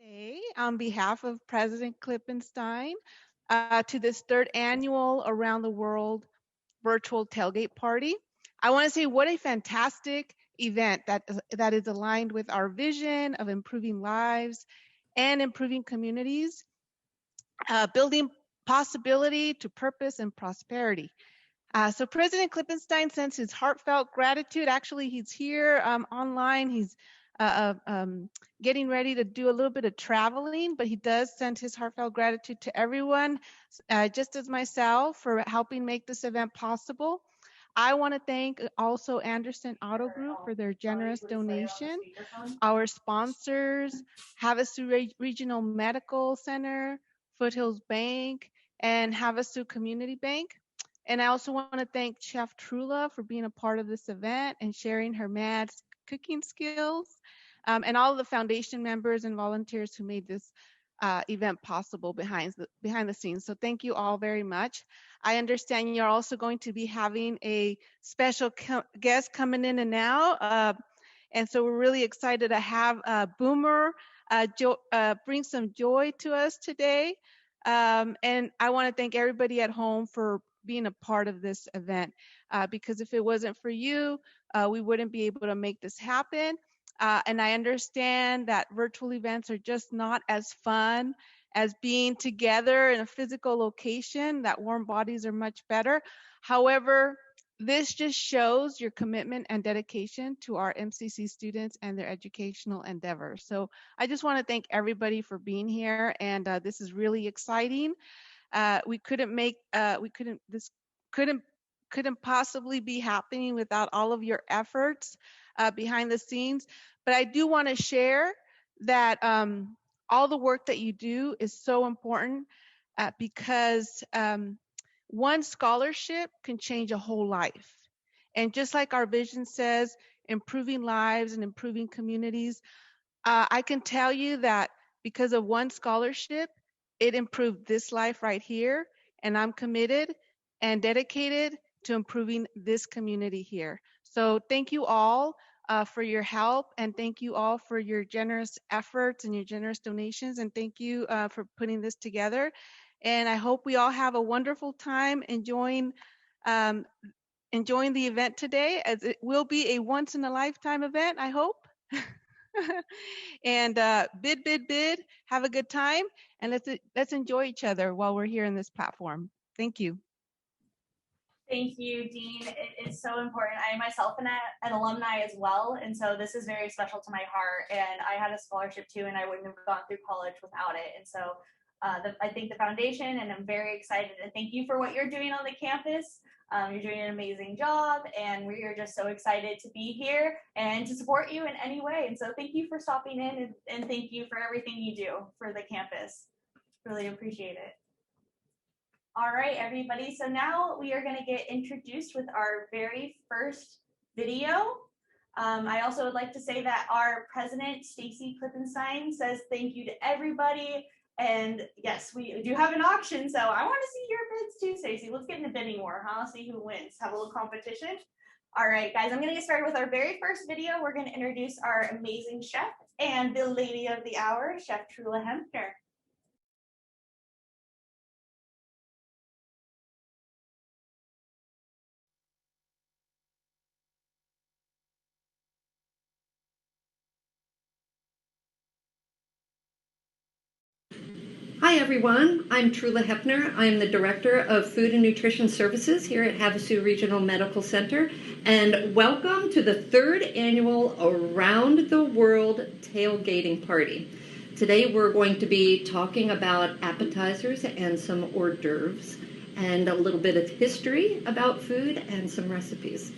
Today, on behalf of President Klippenstein, to this third annual Around the World virtual tailgate party. I want to say what a fantastic event that is aligned with our vision of improving lives and improving communities, building possibility to purpose and prosperity. So President Klippenstein sends his heartfelt gratitude. Actually, he's here online. He's getting ready to do a little bit of traveling, but he does send his heartfelt gratitude to everyone, just as myself, for helping make this event possible. I want to thank also Anderson Auto Group for their generous donation, our sponsors, Havasu Regional Medical Center, Foothills Bank, and Havasu Community Bank. And I also want to thank Chef Trula for being a part of this event and sharing her mad cooking skills, and all of the foundation members and volunteers who made this event possible behind the scenes. So thank you all very much. I understand you're also going to be having a special guest coming in and now. And so we're really excited to have Boomer bring some joy to us today. And I want to thank everybody at home for being a part of this event, because if it wasn't for you, we wouldn't be able to make this happen. And I understand that virtual events are just not as fun as being together in a physical location, that warm bodies are much better. However, this just shows your commitment and dedication to our MCC students and their educational endeavors. So I just want to thank everybody for being here, and this is really exciting. This couldn't possibly be happening without all of your efforts behind the scenes. But I do want to share that all the work that you do is so important, because one scholarship can change a whole life. And just like our vision says, improving lives and improving communities, I can tell you that because of one scholarship, it improved this life right here. And I'm committed and dedicated to improving this community here. So thank you all for your help, and thank you all for your generous efforts and your generous donations, and thank you for putting this together. And I hope we all have a wonderful time enjoying the event today, as it will be a once in a lifetime event, I hope. And bid, have a good time, and let's enjoy each other while we're here in this platform. Thank you. Thank you, Dean. It is so important. I myself am an alumni as well, and so this is very special to my heart. And I had a scholarship too, and I wouldn't have gone through college without it. And so I think the foundation, and I'm very excited. And thank you for what you're doing on the campus. You're doing an amazing job, and we are just so excited to be here and to support you in any way. And so thank you for stopping in, and thank you for everything you do for the campus. Really appreciate it. All right, everybody. So now we are going to get introduced with our very first video. I also would like to say that our president, Stacy Klippenstein, says thank you to everybody. And yes, we do have an auction, so I want to see your bids too, Stacy. Let's get in a bidding war, huh? See who wins. Have a little competition. All right, guys, I'm going to get started with our very first video. We're going to introduce our amazing chef and the lady of the hour, Chef Trula Hepner. Hi everyone, I'm Trula Hepner. I'm the Director of Food and Nutrition Services here at Havasu Regional Medical Center, and welcome to the third annual Around the World Tailgating Party. Today we're going to be talking about appetizers and some hors d'oeuvres, and a little bit of history about food and some recipes.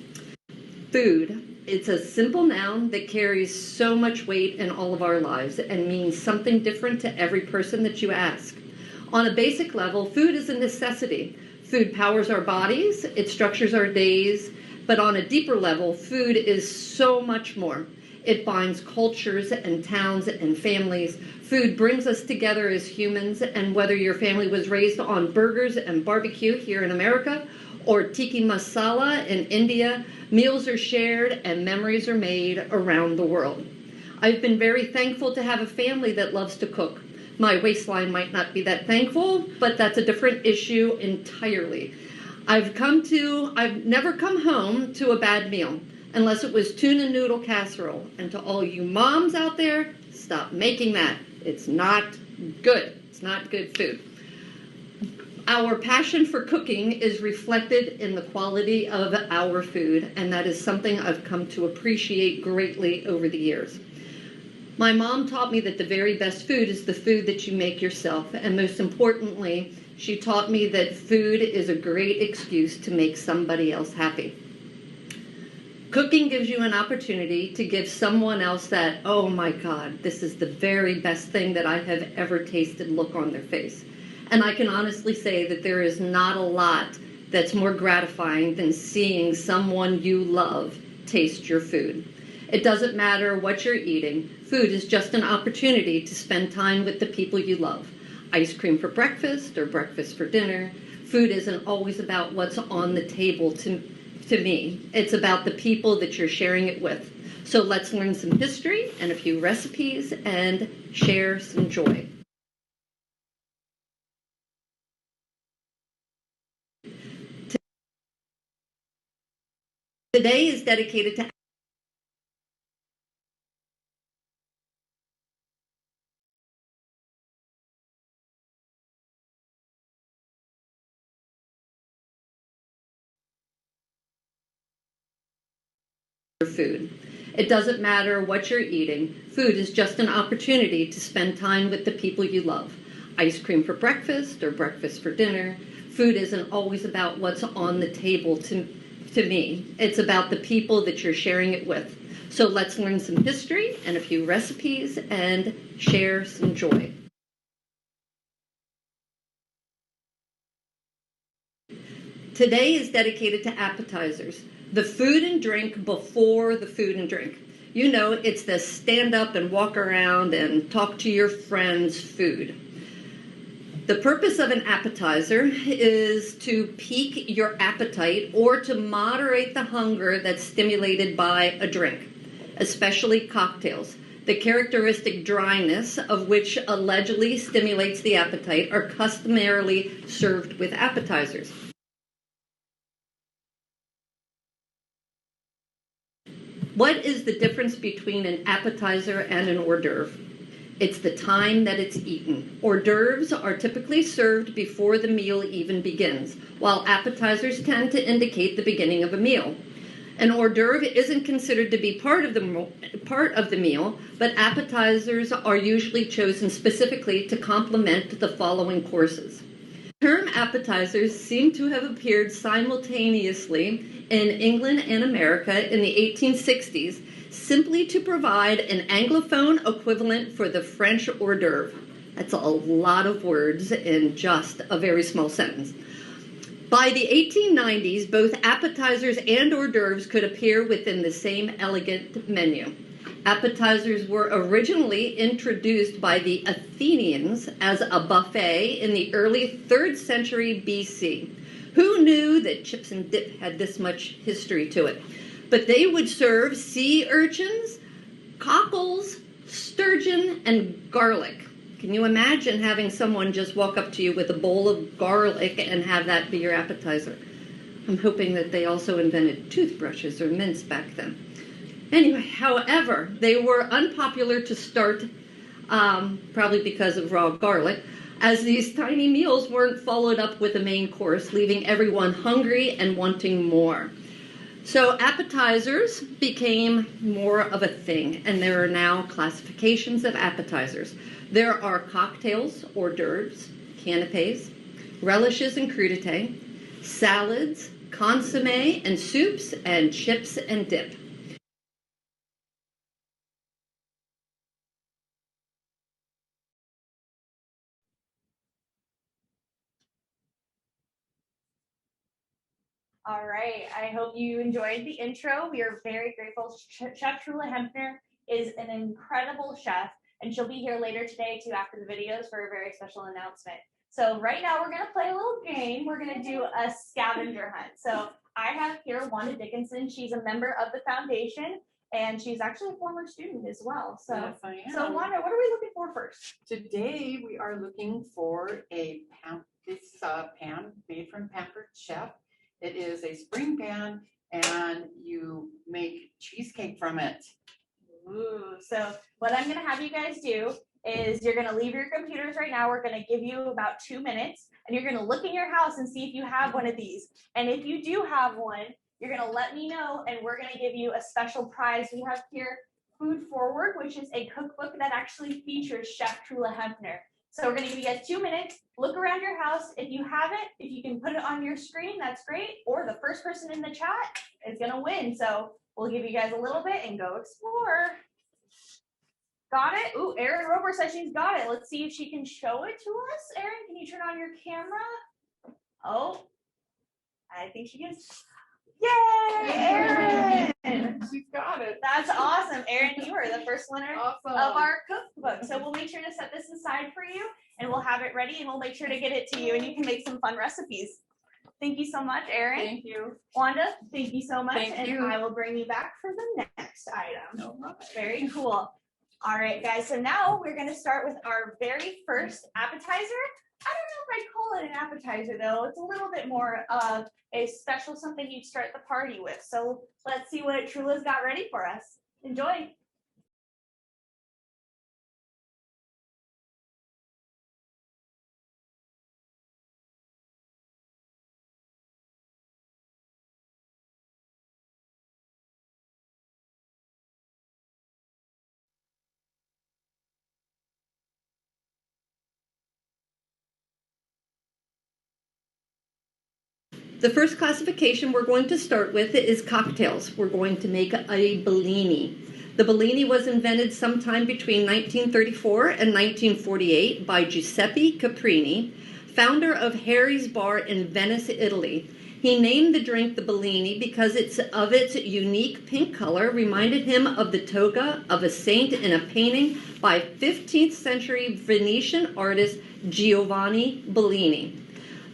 Food. It's a simple noun that carries so much weight in all of our lives and means something different to every person that you ask. On a basic level, food is a necessity. Food powers our bodies, it structures our days, but on a deeper level, food is so much more. It binds cultures and towns and families. Food brings us together as humans, and whether your family was raised on burgers and barbecue here in America, or tiki masala in India, meals are shared and memories are made around the world. I've been very thankful to have a family that loves to cook. My waistline might not be that thankful, but that's a different issue entirely. I've never come home to a bad meal, unless it was tuna noodle casserole. And to all you moms out there, stop making that. It's not good. It's not good food. Our passion for cooking is reflected in the quality of our food, and that is something I've come to appreciate greatly over the years. My mom taught me that the very best food is the food that you make yourself, and most importantly, she taught me that food is a great excuse to make somebody else happy. Cooking gives you an opportunity to give someone else that, oh my God, this is the very best thing that I have ever tasted look on their face. And I can honestly say that there is not a lot that's more gratifying than seeing someone you love taste your food. It doesn't matter what you're eating. Food is just an opportunity to spend time with the people you love. Ice cream for breakfast or breakfast for dinner. Food isn't always about what's on the table to me. It's about the people that you're sharing it with. So let's learn some history and a few recipes and share some joy. Today is dedicated to food. It doesn't matter what you're eating. Food is just an opportunity to spend time with the people you love. Ice cream for breakfast or breakfast for dinner. Food isn't always about what's on the table to me. It's about the people that you're sharing it with. So let's learn some history and a few recipes and share some joy. Today is dedicated to appetizers, the food and drink before the food and drink. You know, it's the stand up and walk around and talk to your friends food. The purpose of an appetizer is to pique your appetite or to moderate the hunger that's stimulated by a drink, especially cocktails. The characteristic dryness of which allegedly stimulates the appetite are customarily served with appetizers. What is the difference between an appetizer and an hors d'oeuvre? It's the time that it's eaten. Hors d'oeuvres are typically served before the meal even begins, while appetizers tend to indicate the beginning of a meal. An hors d'oeuvre isn't considered to be part of the meal, but appetizers are usually chosen specifically to complement the following courses. The term appetizers seem to have appeared simultaneously in England and America in the 1860s, simply to provide an Anglophone equivalent for the French hors d'oeuvre. That's a lot of words in just a very small sentence. By the 1890s, both appetizers and hors d'oeuvres could appear within the same elegant menu. Appetizers were originally introduced by the Athenians as a buffet in the early 3rd century BC. Who knew that chips and dip had this much history to it? But they would serve sea urchins, cockles, sturgeon, and garlic. Can you imagine having someone just walk up to you with a bowl of garlic and have that be your appetizer? I'm hoping that they also invented toothbrushes or mints back then. Anyway, however, they were unpopular to start, probably because of raw garlic, as these tiny meals weren't followed up with a main course, leaving everyone hungry and wanting more. So appetizers became more of a thing, and there are now classifications of appetizers. There are cocktails, hors d'oeuvres, canapes, relishes and crudités, salads, consommé and soups, and chips and dip. All right, I hope you enjoyed the intro. We are very grateful. Chef Trula Hepner is an incredible chef, and she'll be here later today too after the videos for a very special announcement. So right now we're gonna play a little game. We're gonna do a scavenger hunt. So I have here Wanda Dickinson. She's a member of the foundation, and she's actually a former student as well. So, Yes, I am. so Wanda, what are we looking for first? Today we are looking for a pan, pan made from Pampered Chef. It is a spring pan, and you make cheesecake from it. Ooh, so what I'm gonna have you guys do is you're gonna leave your computers right now. We're gonna give you about 2 minutes, and you're gonna look in your house and see if you have one of these. And if you do have one, you're gonna let me know, and we're gonna give you a special prize. We have here Food Forward, which is a cookbook that actually features Chef Trula Hepner. So we're gonna give you guys 2 minutes. Look around your house. If you have it, if you can put it on your screen, that's great. Or the first person in the chat is gonna win. So we'll give you guys a little bit and go explore. Got it? Ooh, Erin Roper says she's got it. Let's see if she can show it to us. Erin, can you turn on your camera? Oh, I think she is. Yay, Erin! She's got it. That's awesome. Erin, you are the first winner Awesome. of our cookbook. So we'll make sure to set this aside for you, and we'll have it ready, and we'll make sure to get it to you, and you can make some fun recipes. Thank you so much, Erin. Thank you. Wanda, thank you so much. Thank and you. I will bring you back for the next item. No problem. Very cool. All right, guys. So now we're going to start with our very first appetizer. I don't know if I'd call it an appetizer, though. It's a little bit more of a special something you'd start the party with. So let's see what Trula's got ready for us. Enjoy. The first classification we're going to start with is cocktails. We're going to make a Bellini. The Bellini was invented sometime between 1934 and 1948 by Giuseppe Caprini, founder of Harry's Bar in Venice, Italy. He named the drink the Bellini because its unique pink color reminded him of the toga of a saint in a painting by 15th century Venetian artist Giovanni Bellini.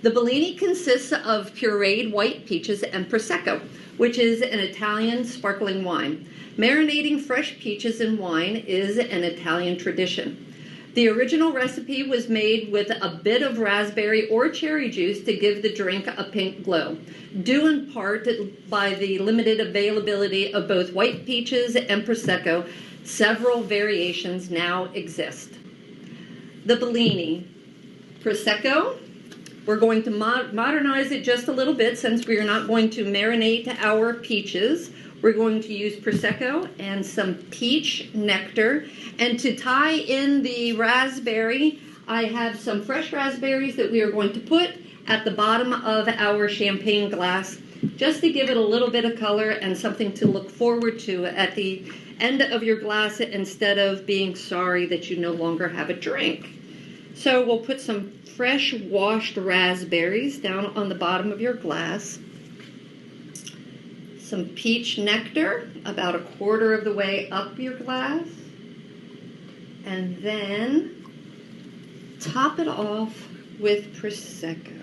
The Bellini consists of pureed white peaches and Prosecco, which is an Italian sparkling wine. Marinating fresh peaches in wine is an Italian tradition. The original recipe was made with a bit of raspberry or cherry juice to give the drink a pink glow, due in part by the limited availability of both white peaches and Prosecco. Several variations now exist. The Bellini. Prosecco. We're going to modernize it just a little bit since we are not going to marinate our peaches. We're going to use Prosecco and some peach nectar. And to tie in the raspberry, I have some fresh raspberries that we are going to put at the bottom of our champagne glass just to give it a little bit of color and something to look forward to at the end of your glass instead of being sorry that you no longer have a drink. So we'll put some fresh washed raspberries down on the bottom of your glass. Some peach nectar about a quarter of the way up your glass. And then top it off with Prosecco.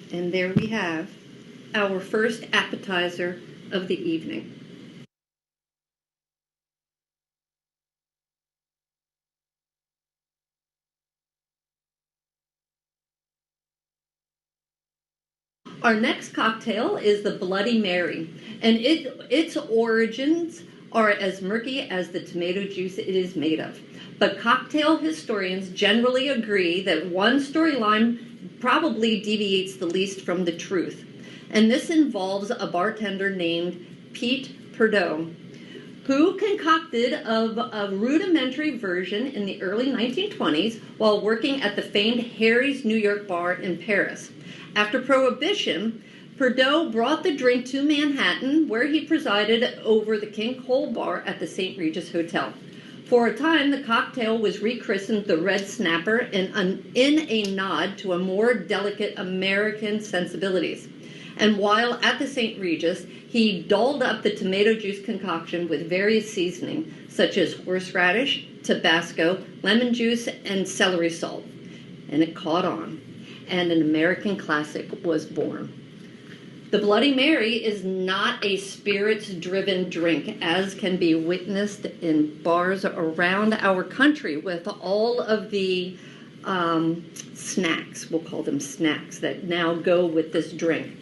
And there we have our first appetizer of the evening. Our next cocktail is the Bloody Mary, and its origins are as murky as the tomato juice it is made of. But cocktail historians generally agree that one storyline probably deviates the least from the truth. And this involves a bartender named Pete Perdot, who concocted a rudimentary version in the early 1920s while working at the famed Harry's New York bar in Paris. After Prohibition, Perdot brought the drink to Manhattan, where he presided over the King Cole bar at the St. Regis Hotel. For a time, the cocktail was rechristened the Red Snapper in a nod to a more delicate American sensibilities. And while at the St. Regis, he dolled up the tomato juice concoction with various seasoning, such as horseradish, Tabasco, lemon juice, and celery salt. And it caught on, and an American classic was born. The Bloody Mary is not a spirits-driven drink, as can be witnessed in bars around our country with all of the snacks, we'll call them snacks, that now go with this drink.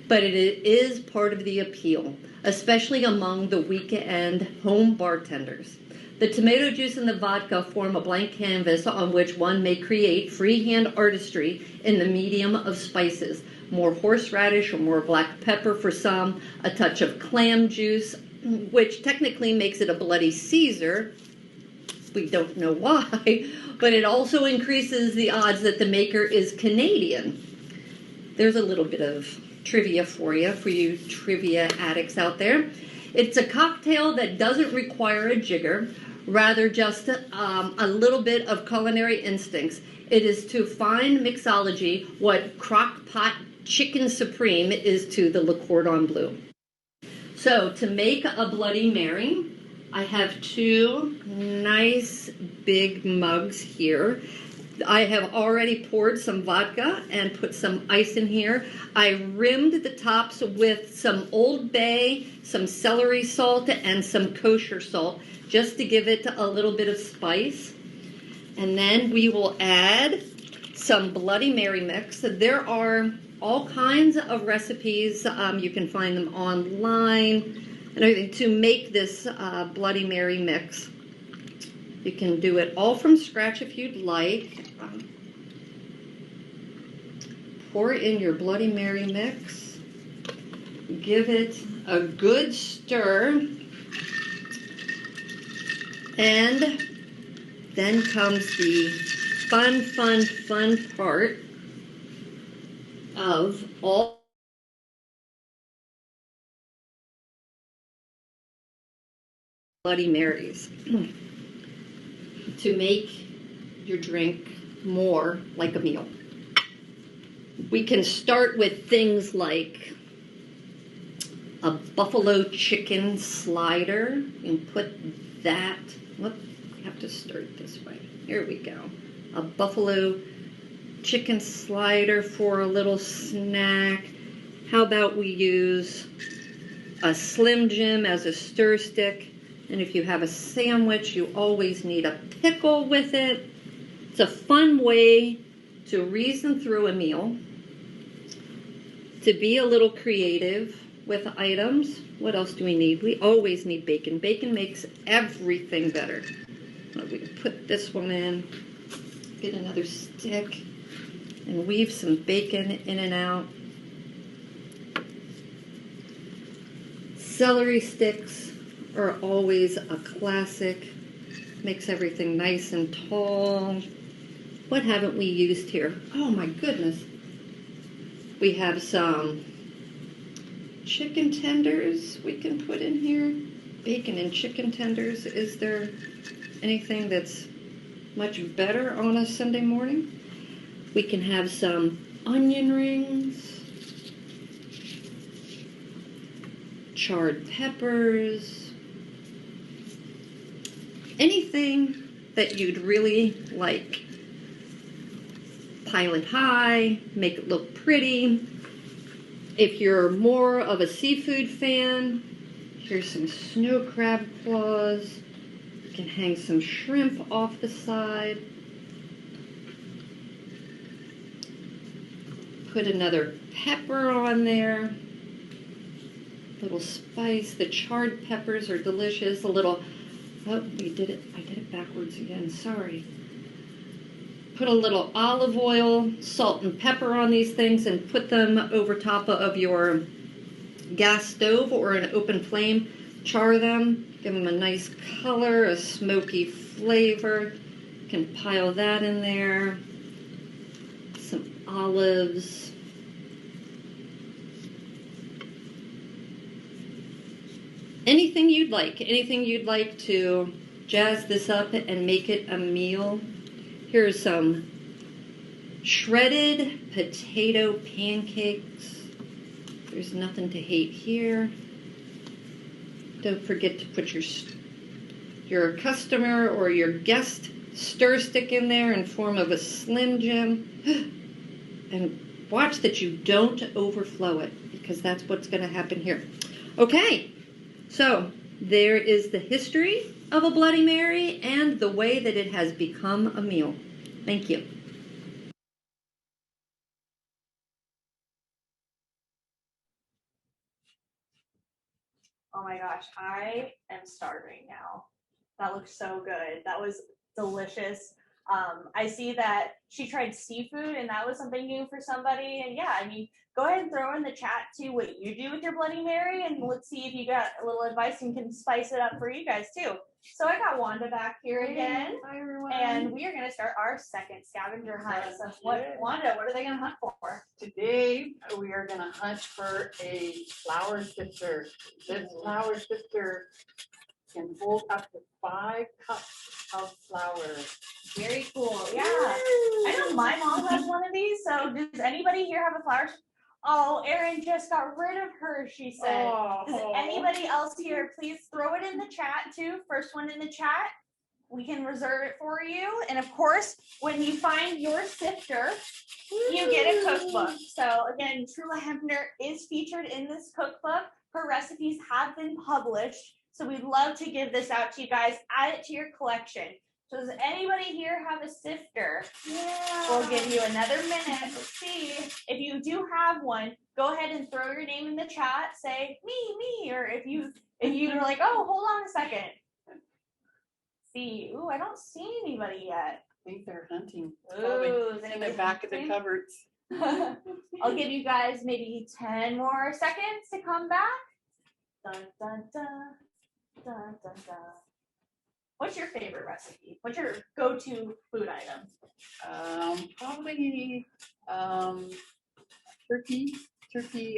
But it is part of the appeal, especially among the weekend home bartenders. The tomato juice and the vodka form a blank canvas on which one may create freehand artistry in the medium of spices. More horseradish or more black pepper for some, a touch of clam juice, which technically makes it a Bloody Caesar. We don't know why, but it also increases the odds that the maker is Canadian. There's a little bit of trivia for you trivia addicts out there. It's a cocktail that doesn't require a jigger, rather just a little bit of culinary instincts. It is to fine mixology what crock-pot chicken supreme is to the Le Cordon Bleu. So to make a Bloody Mary, I have 2 nice big mugs here. I have already poured some vodka and put some ice in here. I rimmed the tops with some Old Bay, some celery salt, and some kosher salt, just to give it a little bit of spice. And then we will add some Bloody Mary mix. There are all kinds of recipes. You can find them online and everything to make this Bloody Mary mix. You can do it all from scratch if you'd like. Pour in your Bloody Mary mix. Give it a good stir. And then comes the fun part of all Bloody Marys to make your drink more like a meal. We can start with things like a buffalo chicken slider and put that, I have to start this way. Here we go. A buffalo chicken slider for a little snack. How about we use a Slim Jim as a stir stick? And if you have a sandwich, you always need a pickle with it. It's a fun way to reason through a meal, to be a little creative with items. What else do we need? We always need bacon. Bacon makes everything better. We can put this one in, get another stick, and weave some bacon in and out. Celery sticks are always a classic. Makes everything nice and tall. What haven't we used here? Oh my goodness. We have some chicken tenders we can put in here. Bacon and chicken tenders. Is there anything that's much better on a Sunday morning? We can have some onion rings, charred peppers, anything that you'd really like. Pile it high, make it look pretty. If you're more of a seafood fan, here's some snow crab claws. You can hang some shrimp off the side. Put another pepper on there. A little spice. The charred peppers are delicious. A little, oh, I did it backwards again, sorry. Put a little olive oil, salt and pepper on these things and put them over top of your gas stove or an open flame. Char them, give them a nice color, a smoky flavor. You can pile that in there. Some olives. Anything you'd like to jazz this up and make it a meal. Here's some shredded potato pancakes. There's nothing to hate here. Don't forget to put your customer or your guest stir stick in there in form of a Slim Jim. And watch that you don't overflow it, because that's what's going to happen here. Okay, so there is the history of a Bloody Mary and the way that it has become a meal. Thank you. Oh my gosh, I am starving now. That looks so good. That was delicious. I see that she tried seafood, and that was something new for somebody. And yeah, I mean, go ahead and throw in the chat too what you do with your Bloody Mary, and let's see if you got a little advice and can spice it up for you guys too. So I got Wanda back here again. Hi, everyone. And we are going to start our second scavenger hunt. So Wanda, what are they going to hunt for? Today, we are going to hunt for a flour sifter. This flour sifter can hold up to 5 cups of flour. Very cool. Yeah. I know my mom has one of these. So does anybody here have a flour? Oh, Erin just got rid of hers, she said. Does anybody else here, please throw it in the chat too. First one in the chat. We can reserve it for you. And of course, when you find your sifter, you get a cookbook. So again, Trula Hepner is featured in this cookbook. Her recipes have been published. So we'd love to give this out to you guys. Add it to your collection. So does anybody here have a sifter? Yeah. We'll give you another minute. Let's see. If you do have one, go ahead and throw your name in the chat. Say me, or if you're like, oh, hold on a second. See, ooh, I don't see anybody yet. I think they're hunting. Ooh, in the back of the cupboards. I'll give you guys maybe 10 more seconds to come back. Dun, dun, dun, dun, dun, dun. What's your favorite recipe? What's your go-to food item? Probably turkey.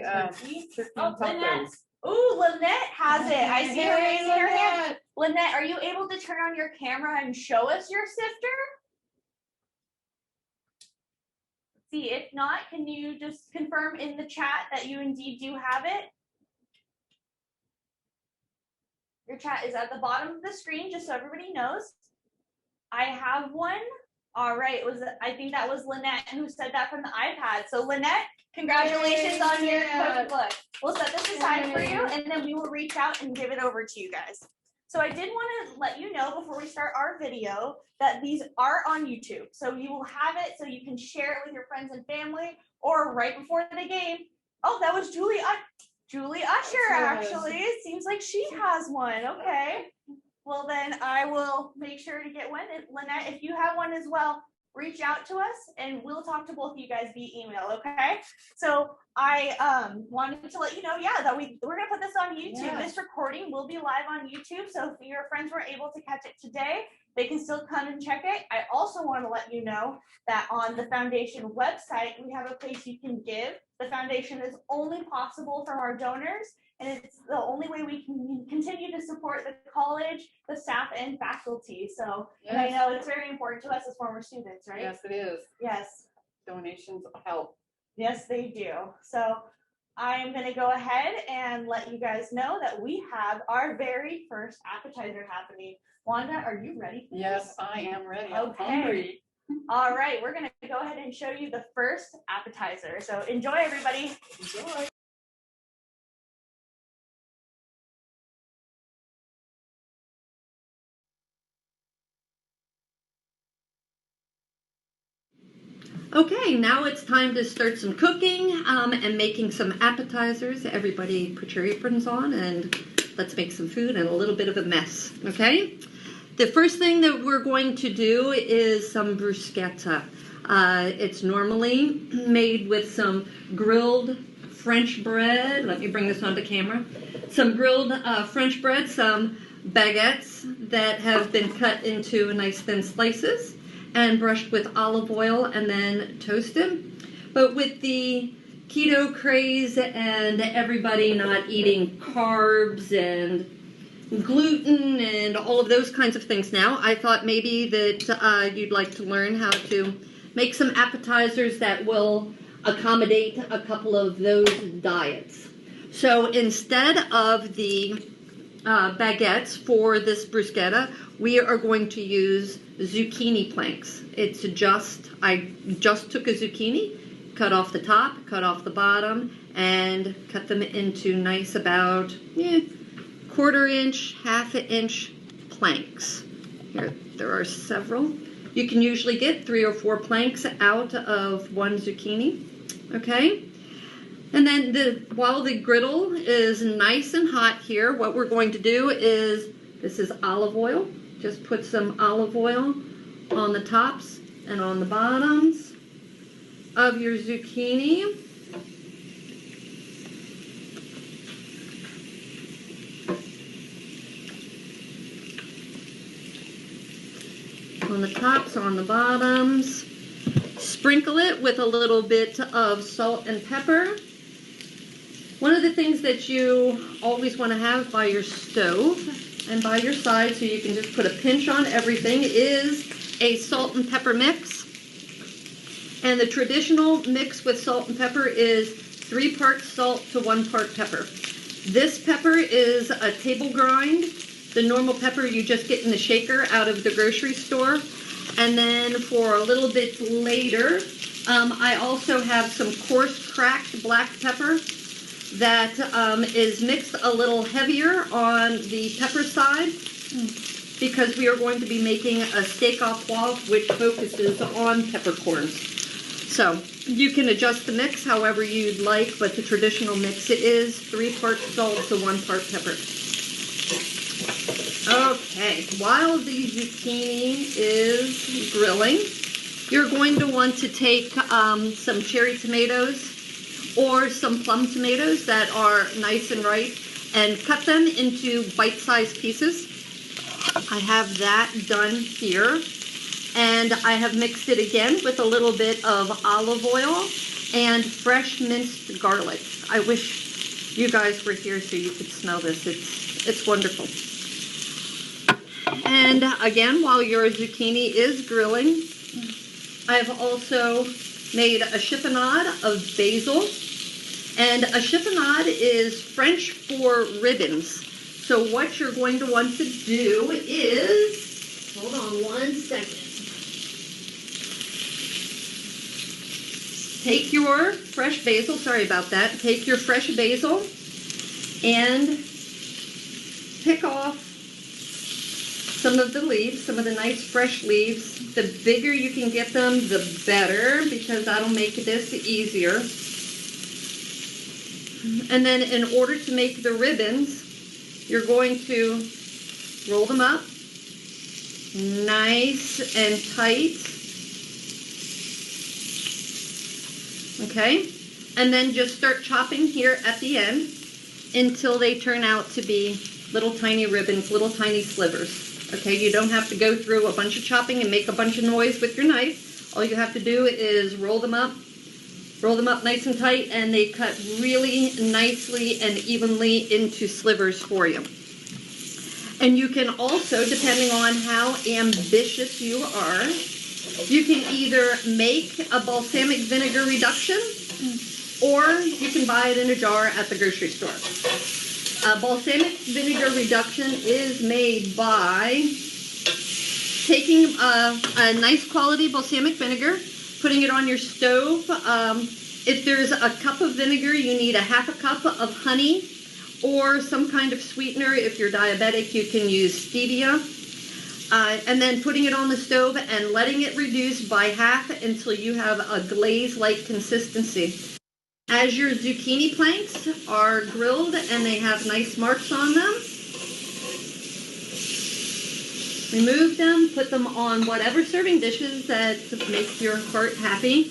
Oh, Lynette. Ooh, Lynette has it. I see her raising her hand. Lynette, are you able to turn on your camera and show us your sifter? See, if not, can you just confirm in the chat that you indeed do have it? Your chat is at the bottom of the screen, just so everybody knows. I have one. All right, I think that was Lynette who said that from the iPad. So Lynette, congratulations on your cookbook. We'll set this aside for you, and then we will reach out and give it over to you guys. So I did want to let you know before we start our video that these are on YouTube. So you will have it so you can share it with your friends and family, or right before the game. Oh, that was Julie Usher, actually. It seems like she has one. Okay. Well, then I will make sure to get one. And Lynette, if you have one as well, reach out to us and we'll talk to both of you guys via email, okay? So I wanted to let you know, that we're going to put this on YouTube. Yeah. This recording will be live on YouTube. So if your friends were able to catch it today, they can still come and check it. I also want to let you know that on the foundation website, we have a place you can give. The foundation is only possible from our donors, and it's the only way we can continue to support the college, the staff, and faculty. So and I know it's very important to us as former students, right? Yes, it is. Yes. Donations help. Yes, they do. So I'm going to go ahead and let you guys know that we have our very first appetizer happening. Wanda, are you ready for Yes, this? I am ready. Okay. I'm hungry. All right, we're going to go ahead and show you the first appetizer. So enjoy, everybody. Enjoy. Okay, now it's time to start some cooking and making some appetizers. Everybody put your aprons on and let's make some food and a little bit of a mess, okay? The first thing that we're going to do is some bruschetta. It's normally made with some grilled French bread. Let me bring this onto camera. Some grilled French bread, some baguettes that have been cut into nice thin slices and brushed with olive oil and then toasted. But with the keto craze and everybody not eating carbs and gluten and all of those kinds of things now, I thought maybe that you'd like to learn how to make some appetizers that will accommodate a couple of those diets. So instead of the baguettes for this bruschetta, we are going to use zucchini planks. I just took a zucchini, cut off the top, cut off the bottom, and cut them into nice about 1/4 inch, 1/2 inch planks. Here, there are several. You can usually get 3 or 4 planks out of one zucchini, okay? And then while the griddle is nice and hot here, what we're going to do is, this is olive oil. Just put some olive oil on the tops and on the bottoms of your zucchini. On the tops, on the bottoms. Sprinkle it with a little bit of salt and pepper. One of the things that you always want to have by your stove and by your side, so you can just put a pinch on everything, is a salt and pepper mix. And the traditional mix with salt and pepper is 3 parts salt to 1 part pepper. This pepper is a table grind. The normal pepper you just get in the shaker out of the grocery store. And then for a little bit later, I also have some coarse cracked black pepper that is mixed a little heavier on the pepper side, because we are going to be making a steak au poivre which focuses on peppercorns. So you can adjust the mix however you'd like, but the traditional mix is 3 parts salt to 1 part pepper. Okay, while the zucchini is grilling, you're going to want to take some cherry tomatoes or some plum tomatoes that are nice and ripe and cut them into bite-sized pieces. I have that done here, and I have mixed it again with a little bit of olive oil and fresh minced garlic. I wish you guys were here so you could smell this. It's wonderful. And again, while your zucchini is grilling, I've also made a chiffonade of basil. And a chiffonade is French for ribbons. So what you're going to want to do is, hold on 1 second. Take your fresh basil, sorry about that. Take your fresh basil and pick off some of the leaves, some of the nice fresh leaves. The bigger you can get them, the better, because that'll make this easier. And then in order to make the ribbons, you're going to roll them up nice and tight. Okay? And then just start chopping here at the end until they turn out to be little tiny ribbons, little tiny slivers. Okay, you don't have to go through a bunch of chopping and make a bunch of noise with your knife. All you have to do is roll them up nice and tight, and they cut really nicely and evenly into slivers for you. And you can also, depending on how ambitious you are, you can either make a balsamic vinegar reduction, or you can buy it in a jar at the grocery store. Balsamic vinegar reduction is made by taking a nice quality balsamic vinegar, putting it on your stove. If there's a cup of vinegar, you need a 1/2 cup of honey or some kind of sweetener. If you're diabetic, you can use stevia. And then putting it on the stove and letting it reduce by 1/2 until you have a glaze-like consistency. As your zucchini planks are grilled and they have nice marks on them, remove them, put them on whatever serving dishes that make your heart happy.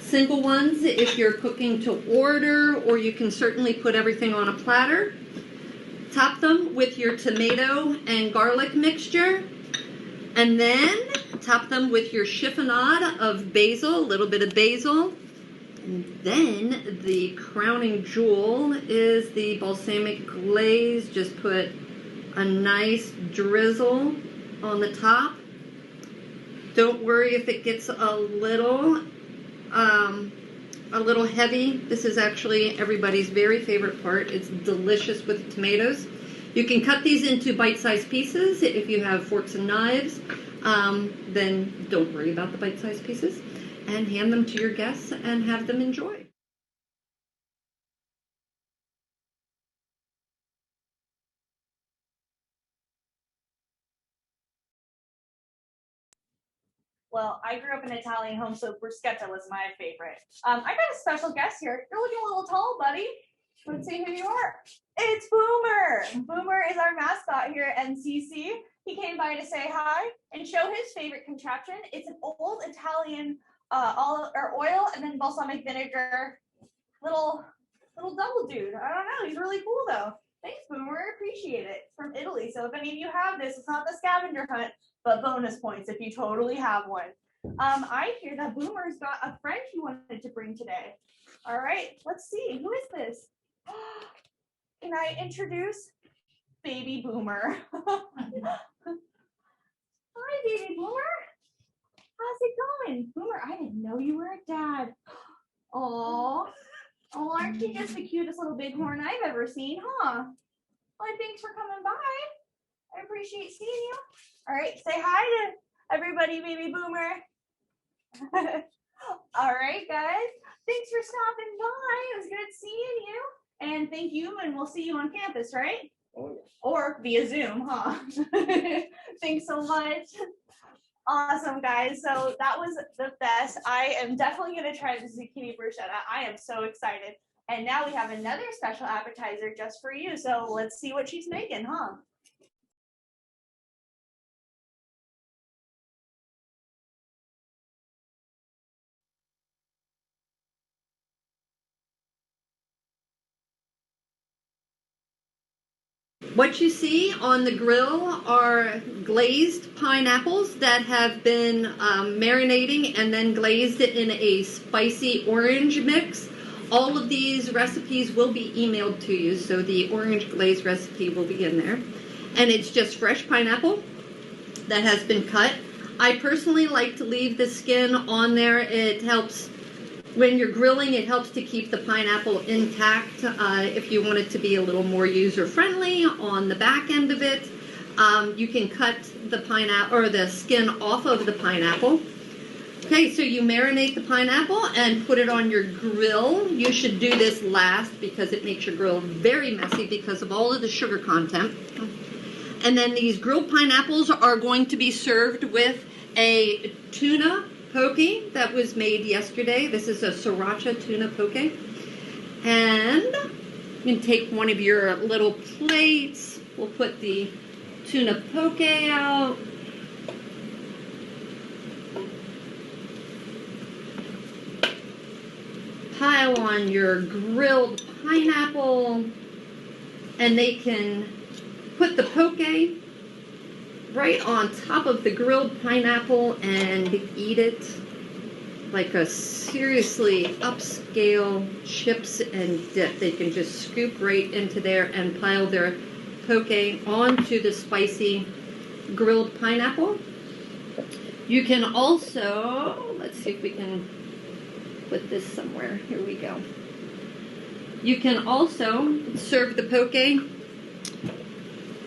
Single ones if you're cooking to order, or you can certainly put everything on a platter. Top them with your tomato and garlic mixture, and then top them with your chiffonade of basil, a little bit of basil. And then the crowning jewel is the balsamic glaze. Just put a nice drizzle on the top. Don't worry if it gets a little a little heavy. This is actually everybody's very favorite part. It's delicious with tomatoes. You can cut these into bite-sized pieces. If you have forks and knives, then don't worry about the bite-sized pieces, and hand them to your guests and have them enjoy. Well, I grew up in an Italian home, so bruschetta was my favorite. I got a special guest here. You're looking a little tall, buddy. Let's see who you are. It's Boomer. Boomer is our mascot here at MCC. He came by to say hi and show his favorite contraption. It's an old Italian oil and then balsamic vinegar little double dude. I don't know. He's really cool though. Thanks, Boomer. Appreciate it. From Italy. So if any of you have this, it's not the scavenger hunt, but bonus points if you totally have one. I hear that Boomer's got a friend he wanted to bring today. All right, let's see. Who is this? Can I introduce Baby Boomer? Hi, Baby Boomer. How's it going? Boomer, I didn't know you were a dad. Oh, aren't you just the cutest little bighorn I've ever seen, huh? Well, thanks for coming by. I appreciate seeing you. All right, say hi to everybody, Baby Boomer. All right, guys. Thanks for stopping by. It was good seeing you. And thank you, and we'll see you on campus, right? Oh, yes. Or via Zoom, huh? Thanks so much. Awesome, guys. So that was the best. I am definitely going to try the zucchini bruschetta. I am so excited. And now we have another special appetizer just for you. So let's see what she's making, huh? What you see on the grill are glazed pineapples that have been marinating and then glazed in a spicy orange mix. All of these recipes will be emailed to you, so the orange glaze recipe will be in there. And it's just fresh pineapple that has been cut. I personally like to leave the skin on there. It helps when you're grilling, it helps to keep the pineapple intact. If you want it to be a little more user-friendly on the back end of it, you can cut the pineapple or the skin off of the pineapple. Okay, so you marinate the pineapple and put it on your grill. You should do this last because it makes your grill very messy because of all of the sugar content. And then these grilled pineapples are going to be served with a tuna poke that was made yesterday. This is a sriracha tuna poke. And you can take one of your little plates. We'll put the tuna poke out. Pile on your grilled pineapple. And they can put the poke right on top of the grilled pineapple and eat it like a seriously upscale chips and dip. They can just scoop right into there and pile their poke onto the spicy grilled pineapple. You can also, let's see if we can put this somewhere. Here we go. You can also serve the poke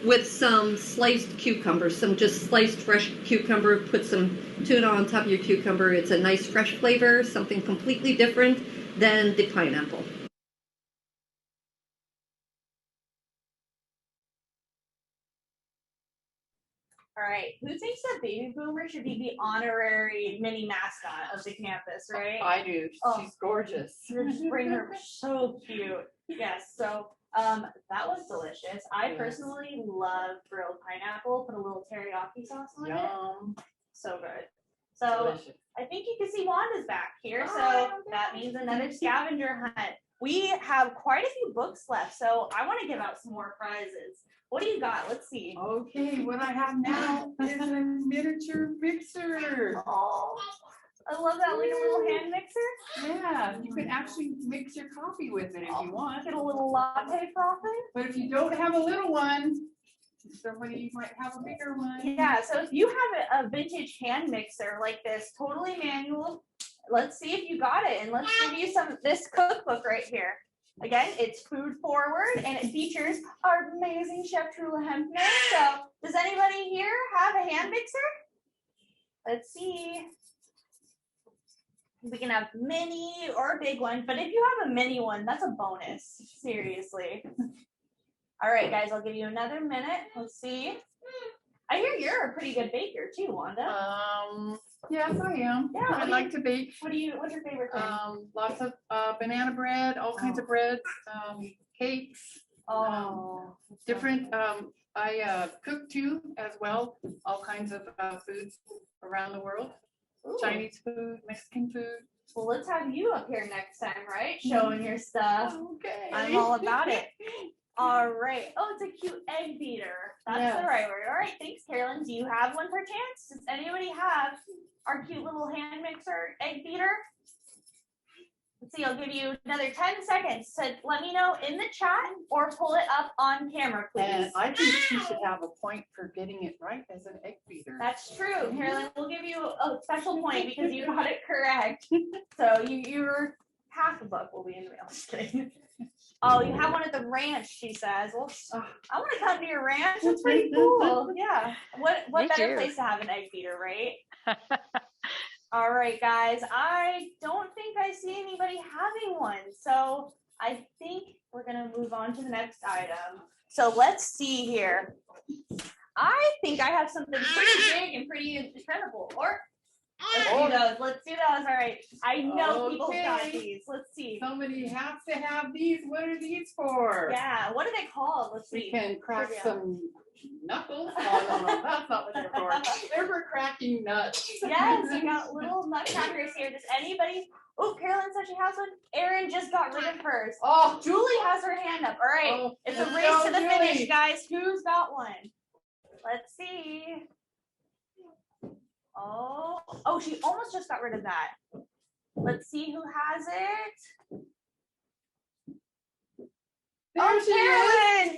with some sliced cucumber, some just sliced fresh cucumber. Put some tuna on top of your cucumber. It's a nice fresh flavor, something completely different than the pineapple. All right, who thinks that Baby Boomer should be the honorary mini mascot of the campus, right? I do. She's gorgeous. Your Springer, so cute. Yes, so that was delicious. I personally love grilled pineapple. Put a little teriyaki sauce on it. So good. So delicious. I think you can see Wanda's back here. So that means another scavenger hunt. We have quite a few books left, so I want to give out some more prizes. What do you got? Let's see. Okay, what I have now is a miniature mixer. Oh, I love that, like a little hand mixer. Yeah, you can actually mix your coffee with it if you want. Get a little latte frother. But if you don't have a little one, somebody might have a bigger one. Yeah, so if you have a vintage hand mixer like this, totally manual, Let's see if you got it, and let's give you this cookbook right here. Again, it's food forward, and it features our amazing chef Trula Hepner. So, does anybody here have a hand mixer? Let's see. We can have mini or a big one, but if you have a mini one, that's a bonus. Seriously. All right, guys, I'll give you another minute. Let's see. I hear you're a pretty good baker too, Wanda. Yes, I am. Yeah, I like to bake. What's your favorite thing? Lots of banana bread, all kinds of breads, cakes, different. I cook too as well, all kinds of foods around the world. Ooh. Chinese food, Mexican food. Well, let's have you up here next time, right? Showing your stuff. Okay. I'm all about it. All right. Oh, it's a cute egg beater. That's the right word. All right. Thanks, Carolyn. Do you have one per chance? Does anybody have our cute little hand mixer egg beater? Let's see. I'll give you another 10 seconds to let me know in the chat or pull it up on camera, please. And I think she should have a point for getting it right as an egg beater. That's true, Carolyn. We'll give you a special point because you got it correct. So your half a buck will be in the mail. Just kidding. Oh, you have one at the ranch, she says. Well, I want to come to your ranch. That's pretty cool. Yeah. What better place to have an egg beater, right? All right, guys. I don't think I see anybody having one. So I think we're going to move on to the next item. So let's see here. I think I have something pretty big and pretty incredible. Or let's do those. All right. I know people got these. Let's see. Somebody has to have these. What are these for? Yeah. What are they called? Let's see. We can crack some knuckles. Oh, no, that's not what they're for. They're for cracking nuts. Yes, we got little nut crackers here. Does anybody? Oh, Carolyn said she has one. Erin just got rid of hers. Oh, Julie has her hand up. All right. It's a race to the finish, guys. Who's got one? Let's see. Oh, she almost just got rid of that. Let's see who has it. There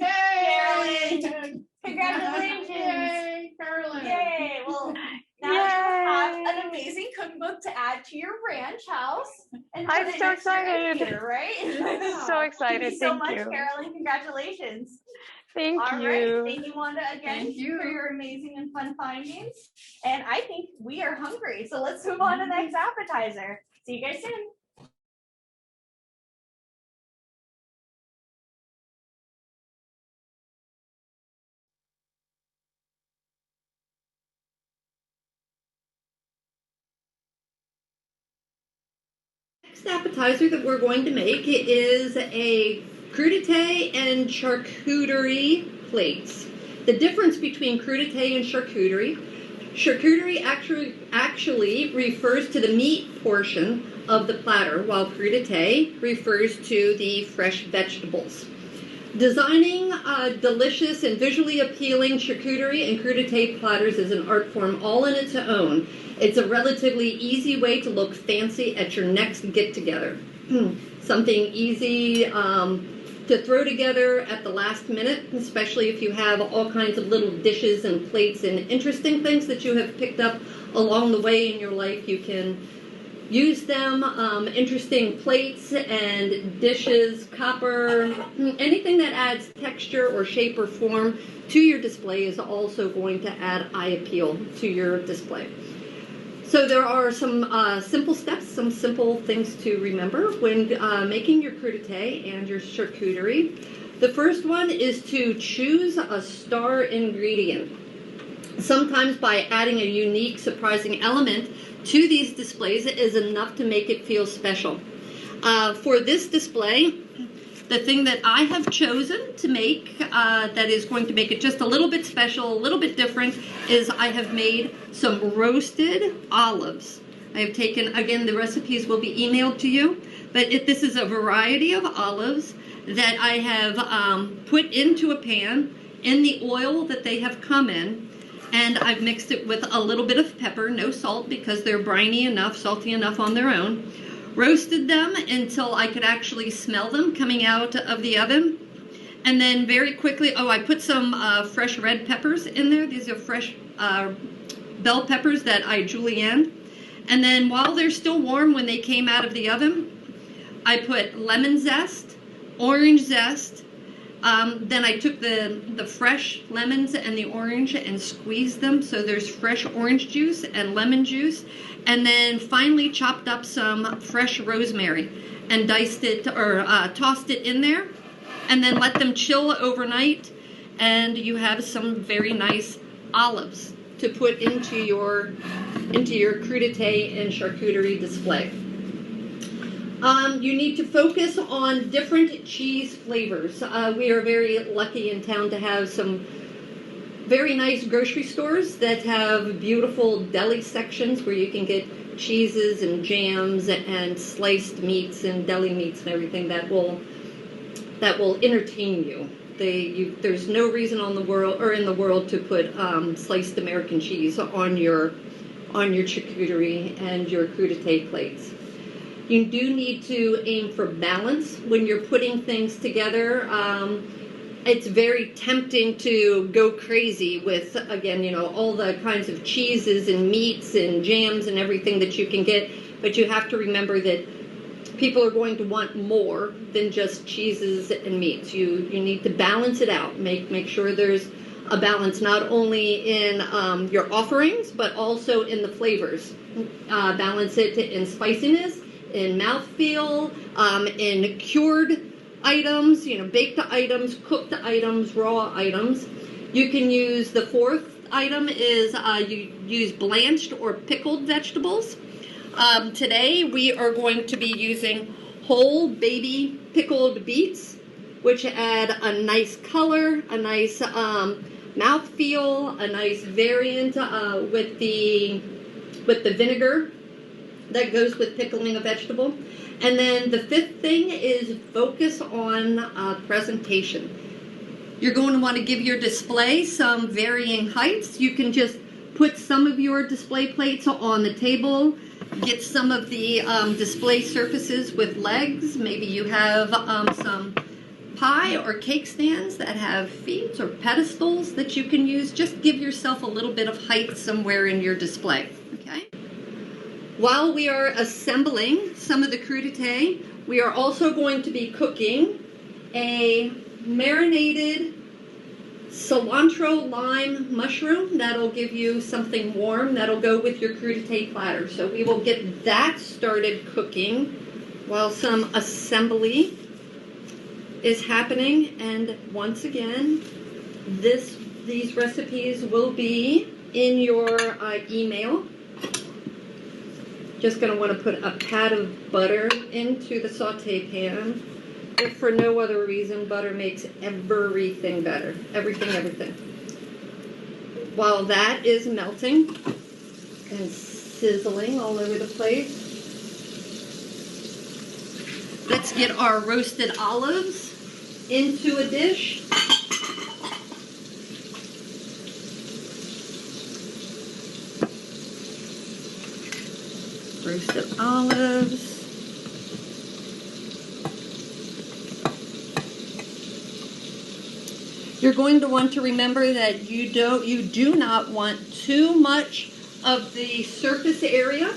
Carolyn! Congratulations! Yay, Carolyn! Yay! Well, now you have an amazing cookbook to add to your ranch house. And I'm so excited! Here, right? So excited! Thank you so much, Carolyn. Congratulations! Thank All you. right. Thank you, Wanda, again for your amazing and fun findings. And I think we are hungry, so let's move on to the next appetizer. See you guys soon. Next appetizer that we're going to make is a crudité and charcuterie plates. The difference between crudité and charcuterie actually refers to the meat portion of the platter, while crudité refers to the fresh vegetables. Designing delicious and visually appealing charcuterie and crudité platters is an art form all in its own. It's a relatively easy way to look fancy at your next get-together. Something easy to throw together at the last minute, especially if you have all kinds of little dishes and plates and interesting things that you have picked up along the way in your life. You can use them, interesting plates and dishes, copper, anything that adds texture or shape or form to your display is also going to add eye appeal to your display. So there are some simple steps, some simple things to remember when making your crudité and your charcuterie. The first one is to choose a star ingredient. Sometimes by adding a unique, surprising element to these displays is enough to make it feel special. For this display, the thing that I have chosen to make that is going to make it just a little bit special, a little bit different, is I have made some roasted olives. I have taken, again, the recipes will be emailed to you, but this is a variety of olives that I have put into a pan in the oil that they have come in, and I've mixed it with a little bit of pepper, no salt because they're briny enough, salty enough on their own. Roasted them until I could actually smell them coming out of the oven. And then very quickly, I put some fresh red peppers in there. These are fresh bell peppers that I julienne. And then while they're still warm when they came out of the oven, I put lemon zest, orange zest. Then I took the fresh lemons and the orange and squeezed them so there's fresh orange juice and lemon juice. And then finally chopped up some fresh rosemary and diced it or tossed it in there. And then let them chill overnight. And you have some very nice olives to put into your crudité and charcuterie display. You need to focus on different cheese flavors. We are very lucky in town to have some very nice grocery stores that have beautiful deli sections where you can get cheeses and jams and sliced meats and deli meats and everything that will entertain you. There's no reason in the world to put sliced American cheese on your charcuterie and your crudité plates. You do need to aim for balance when you're putting things together. It's very tempting to go crazy with, again, all the kinds of cheeses and meats and jams and everything that you can get. But you have to remember that people are going to want more than just cheeses and meats. You need to balance it out. Make sure there's a balance not only in your offerings, but also in the flavors. Balance it in spiciness, in mouthfeel, in cured items, baked items, cooked items, raw items. You can use, the fourth item is you use blanched or pickled vegetables. Today we are going to be using whole baby pickled beets, which add a nice color, a nice mouthfeel, a nice variant with the vinegar that goes with pickling a vegetable. And then the fifth thing is focus on presentation. You're going to want to give your display some varying heights. You can just put some of your display plates on the table, get some of the display surfaces with legs. Maybe you have some pie or cake stands that have feet or pedestals that you can use. Just give yourself a little bit of height somewhere in your display, okay? While we are assembling some of the crudité, we are also going to be cooking a marinated cilantro lime mushroom. That'll give you something warm that'll go with your crudité platter. So we will get that started cooking while some assembly is happening. And once again, these recipes will be in your email. Just going to want to put a pat of butter into the saute pan. If for no other reason, butter makes everything better. Everything. While that is melting and sizzling all over the place, let's get our roasted olives into a dish. Roasted olives. You're going to want to remember that you do not want too much of the surface area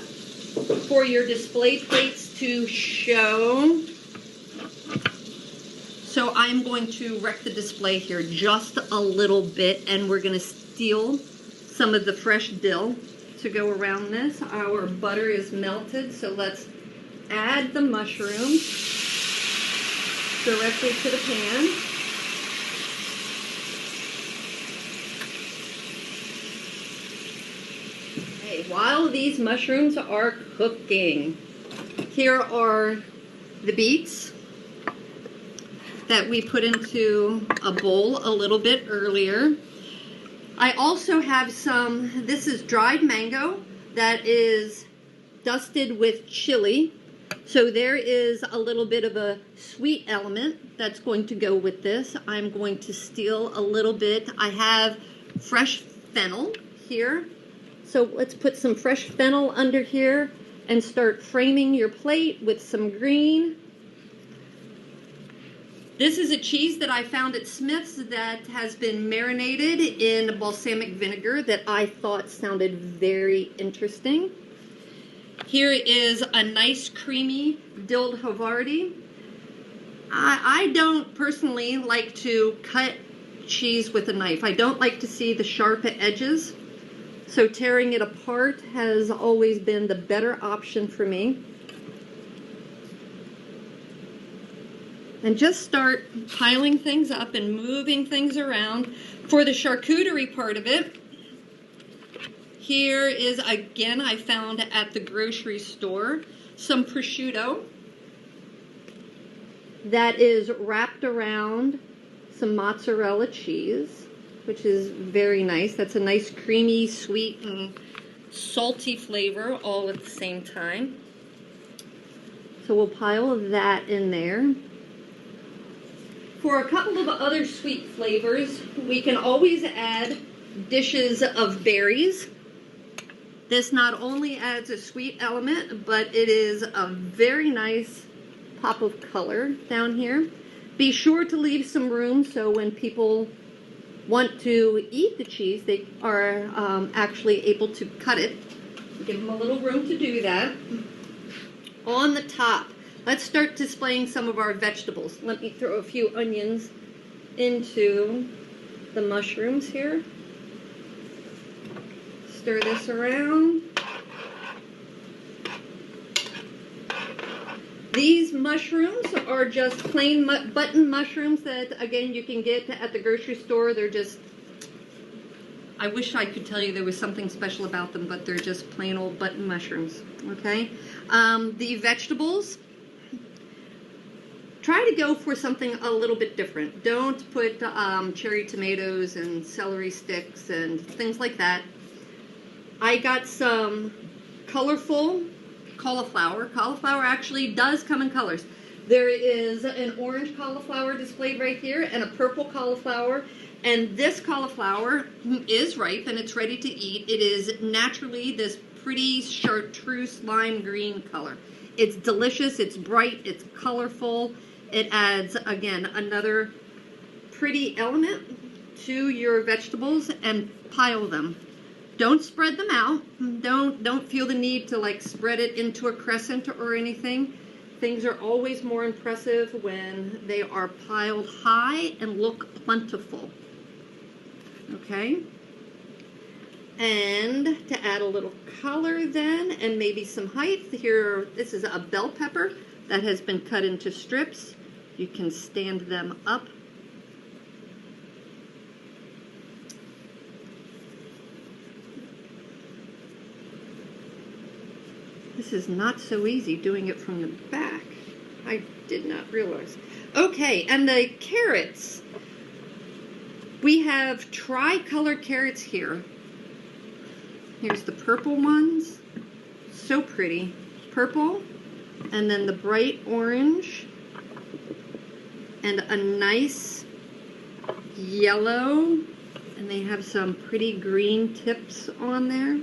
for your display plates to show. So I'm going to wreck the display here just a little bit, and we're going to steal some of the fresh dill to go around this. Our butter is melted, so let's add the mushrooms directly to the pan. Okay, while these mushrooms are cooking, here are the beets that we put into a bowl a little bit earlier. I also have this is dried mango that is dusted with chili. So there is a little bit of a sweet element that's going to go with this. I'm going to steal a little bit. I have fresh fennel here. So let's put some fresh fennel under here and start framing your plate with some green. This is a cheese that I found at Smith's that has been marinated in balsamic vinegar that I thought sounded very interesting. Here is a nice creamy dilled Havarti. I don't personally like to cut cheese with a knife. I don't like to see the sharp edges. So tearing it apart has always been the better option for me. And just start piling things up and moving things around. For the charcuterie part of it, here is, again, I found at the grocery store, some prosciutto that is wrapped around some mozzarella cheese, which is very nice. That's a nice creamy, sweet, and salty flavor all at the same time. So we'll pile that in there. For a couple of other sweet flavors, we can always add dishes of berries. This not only adds a sweet element, but it is a very nice pop of color down here. Be sure to leave some room so when people want to eat the cheese, they are actually able to cut it. Give them a little room to do that. On the top, let's start displaying some of our vegetables. Let me throw a few onions into the mushrooms here. Stir this around. These mushrooms are just plain button mushrooms that, again, you can get at the grocery store. They're just, I wish I could tell you there was something special about them, but they're just plain old button mushrooms, okay? The vegetables, try to go for something a little bit different. Don't put cherry tomatoes and celery sticks and things like that. I got some colorful cauliflower. Cauliflower actually does come in colors. There is an orange cauliflower displayed right here and a purple cauliflower. And this cauliflower is ripe and it's ready to eat. It is naturally this pretty chartreuse lime green color. It's delicious, it's bright, it's colorful. It adds, again, another pretty element to your vegetables, and pile them. Don't spread them out. Don't feel the need to like spread it into a crescent or anything. Things are always more impressive when they are piled high and look plentiful. Okay? And to add a little color then, and maybe some height, here, this is a bell pepper that has been cut into strips. You can stand them up. This is not so easy doing it from the back. I did not realize. Okay, and the carrots. We have tri-color carrots here. Here's the purple ones. So pretty. Purple, and then the bright orange, and a nice yellow, and they have some pretty green tips on there.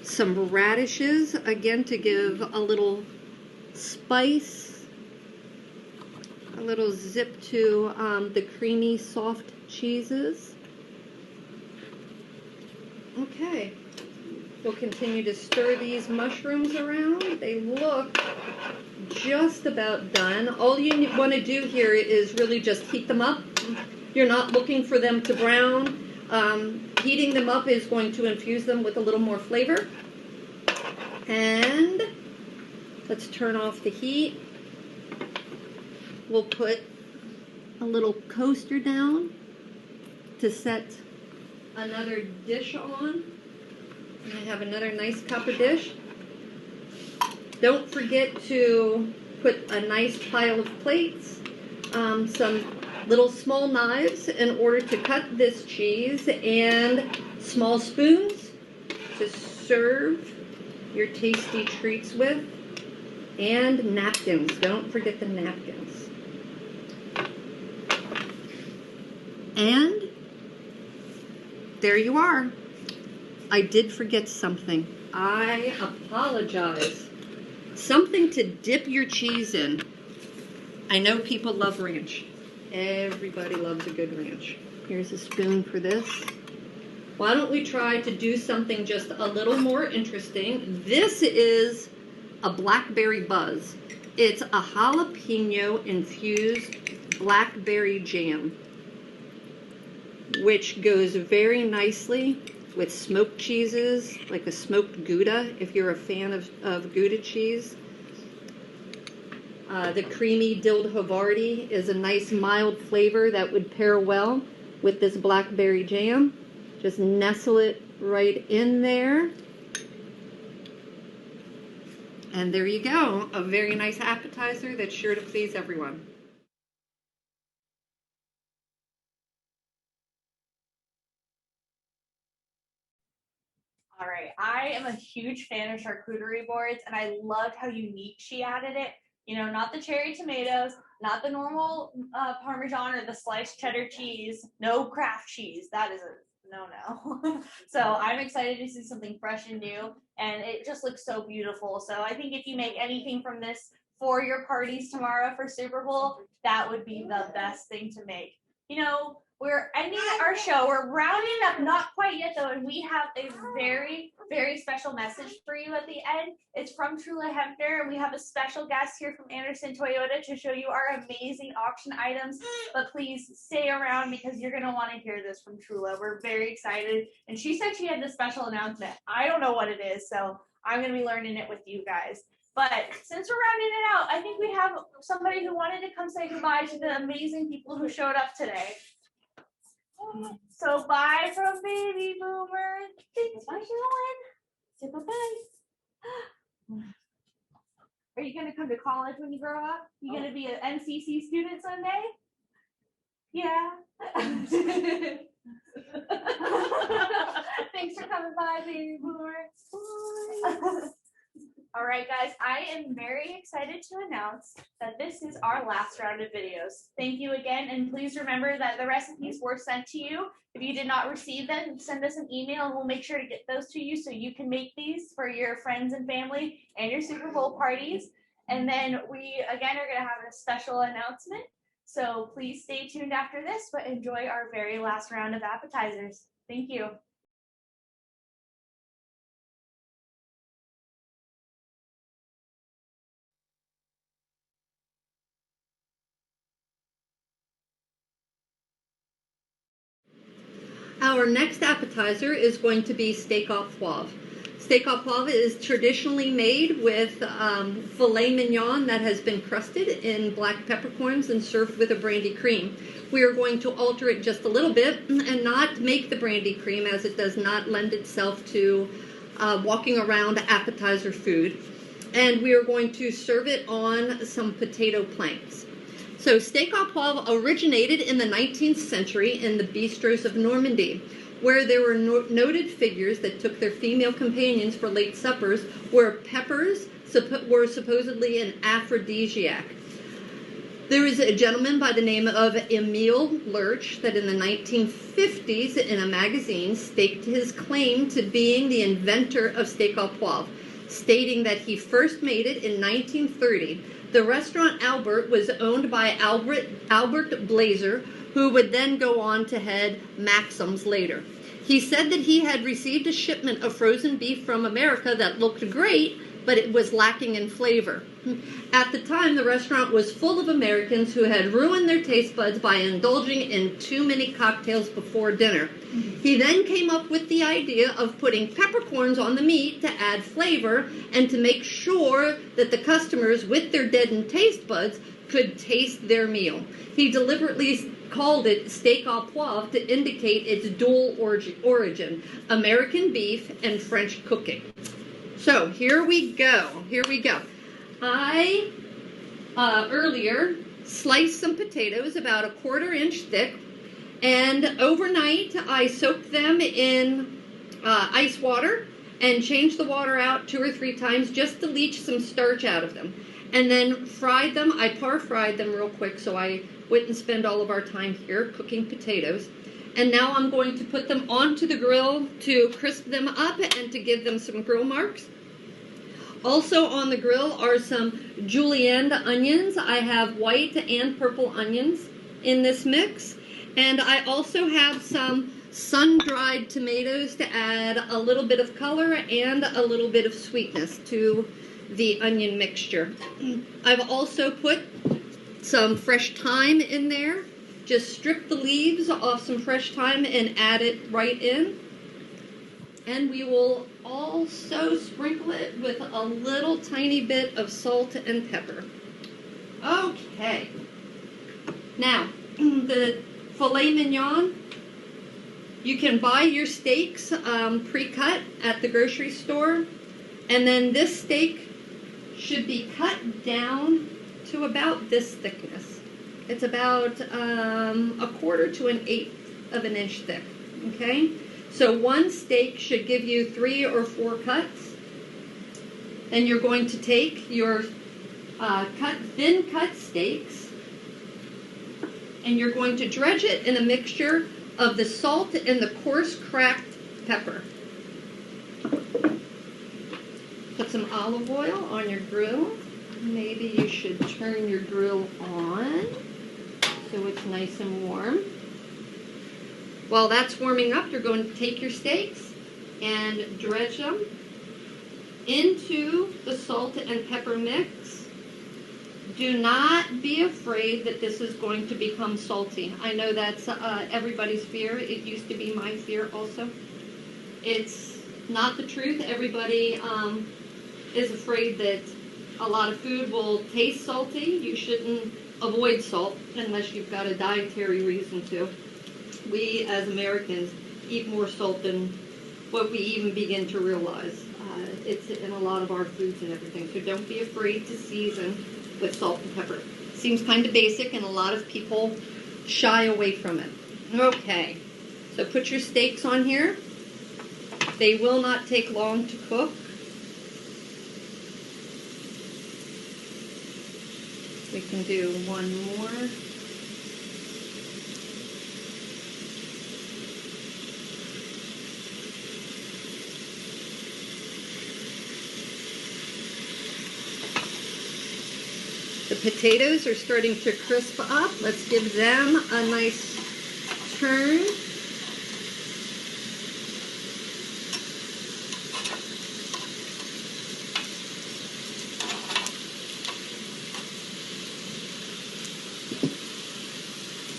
Some radishes, again, to give a little spice, a little zip to the creamy, soft cheeses. Okay, we'll continue to stir these mushrooms around. They look just about done. All you want to do here is really just heat them up. You're not looking for them to brown. Heating them up is going to infuse them with a little more flavor. And let's turn off the heat. We'll put a little coaster down to set another dish on. And I have another nice copper dish. Don't forget to put a nice pile of plates, some little small knives in order to cut this cheese, and small spoons to serve your tasty treats with, and napkins. Don't forget the napkins. And there you are. I did forget something. I apologize. Something to dip your cheese in. I know people love ranch. Everybody loves a good ranch. Here's a spoon for this. Why don't we try to do something just a little more interesting? This is a blackberry buzz. It's a jalapeno infused blackberry jam, which goes very nicely with smoked cheeses, like a smoked Gouda, if you're a fan of Gouda cheese. The creamy dilled Havarti is a nice mild flavor that would pair well with this blackberry jam. Just nestle it right in there. And there you go, a very nice appetizer that's sure to please everyone. All right, I am a huge fan of charcuterie boards, and I loved how unique she added it. You know, not the cherry tomatoes, not the normal Parmesan or the sliced cheddar cheese, no Kraft cheese. That is a no. So I'm excited to see something fresh and new, and it just looks so beautiful. So I think if you make anything from this for your parties tomorrow for Super Bowl, that would be the best thing to make. You know, we're ending our show. We're rounding up, not quite yet though, and we have a very, very special message for you at the end. It's from Trula Hepner, and we have a special guest here from Anderson Toyota to show you our amazing auction items. But please stay around because you're going to want to hear this from Trula. We're very excited. And she said she had this special announcement. I don't know what it is, so I'm going to be learning it with you guys. But since we're rounding it out, I think we have somebody who wanted to come say goodbye to the amazing people who showed up today. So bye from Baby Boomer. Thanks for showing. Say bye-bye. Are you going to come to college when you grow up? You going to be an MCC student someday? Yeah. Thanks for coming by, Baby Boomer. All right, guys, I am very excited to announce that this is our last round of videos. Thank you again, and please remember that the recipes were sent to you. If you did not receive them, send us an email, and we'll make sure to get those to you so you can make these for your friends and family and your Super Bowl parties. And then we, again, are going to have a special announcement. So please stay tuned after this, but enjoy our very last round of appetizers. Thank you. Our next appetizer is going to be steak au poivre. Steak au poivre is traditionally made with filet mignon that has been crusted in black peppercorns and served with a brandy cream. We are going to alter it just a little bit and not make the brandy cream, as it does not lend itself to walking around appetizer food. And we are going to serve it on some potato planks. So steak au poivre originated in the 19th century in the bistros of Normandy, where there were noted figures that took their female companions for late suppers, where peppers were supposedly an aphrodisiac. There is a gentleman by the name of Emile Lurch that in the 1950s in a magazine staked his claim to being the inventor of steak au poivre, stating that he first made it in 1930. The restaurant Albert was owned by Albert Blazer, who would then go on to head Maxim's later. He said that he had received a shipment of frozen beef from America that looked great, but it was lacking in flavor. At the time, the restaurant was full of Americans who had ruined their taste buds by indulging in too many cocktails before dinner. He then came up with the idea of putting peppercorns on the meat to add flavor and to make sure that the customers with their deadened taste buds could taste their meal. He deliberately called it steak au poivre to indicate its dual origin, American beef and French cooking. So here we go. I earlier sliced some potatoes about a 1/4 inch thick, and overnight I soaked them in ice water and changed the water out 2 or 3 times just to leach some starch out of them. And then fried them. I par-fried them real quick so I wouldn't spend all of our time here cooking potatoes. And now I'm going to put them onto the grill to crisp them up and to give them some grill marks. Also on the grill are some julienne onions. I have white and purple onions in this mix. And I also have some sun-dried tomatoes to add a little bit of color and a little bit of sweetness to the onion mixture. I've also put some fresh thyme in there. Just strip the leaves off some fresh thyme and add it right in. And we will also sprinkle it with a little tiny bit of salt and pepper. Okay. Now, the filet mignon, you can buy your steaks pre-cut at the grocery store. And then this steak should be cut down to about this thickness. It's about 1/4 to 1/8 of an inch thick, okay? So one steak should give you 3 or 4 cuts. Then you're going to take your thin cut steaks and you're going to dredge it in a mixture of the salt and the coarse cracked pepper. Put some olive oil on your grill. Maybe you should turn your grill on so it's nice and warm. While that's warming up, you're going to take your steaks and dredge them into the salt and pepper mix. Do not be afraid that this is going to become salty. I know that's everybody's fear. It used to be my fear also. It's not the truth. Everybody is afraid that a lot of food will taste salty. You shouldn't avoid salt unless you've got a dietary reason to. We as Americans eat more salt than what we even begin to realize. It's in a lot of our foods and everything. So don't be afraid to season with salt and pepper. Seems kind of basic and a lot of people shy away from it. Okay, so put your steaks on here. They will not take long to cook. We can do one more. The potatoes are starting to crisp up. Let's give them a nice turn.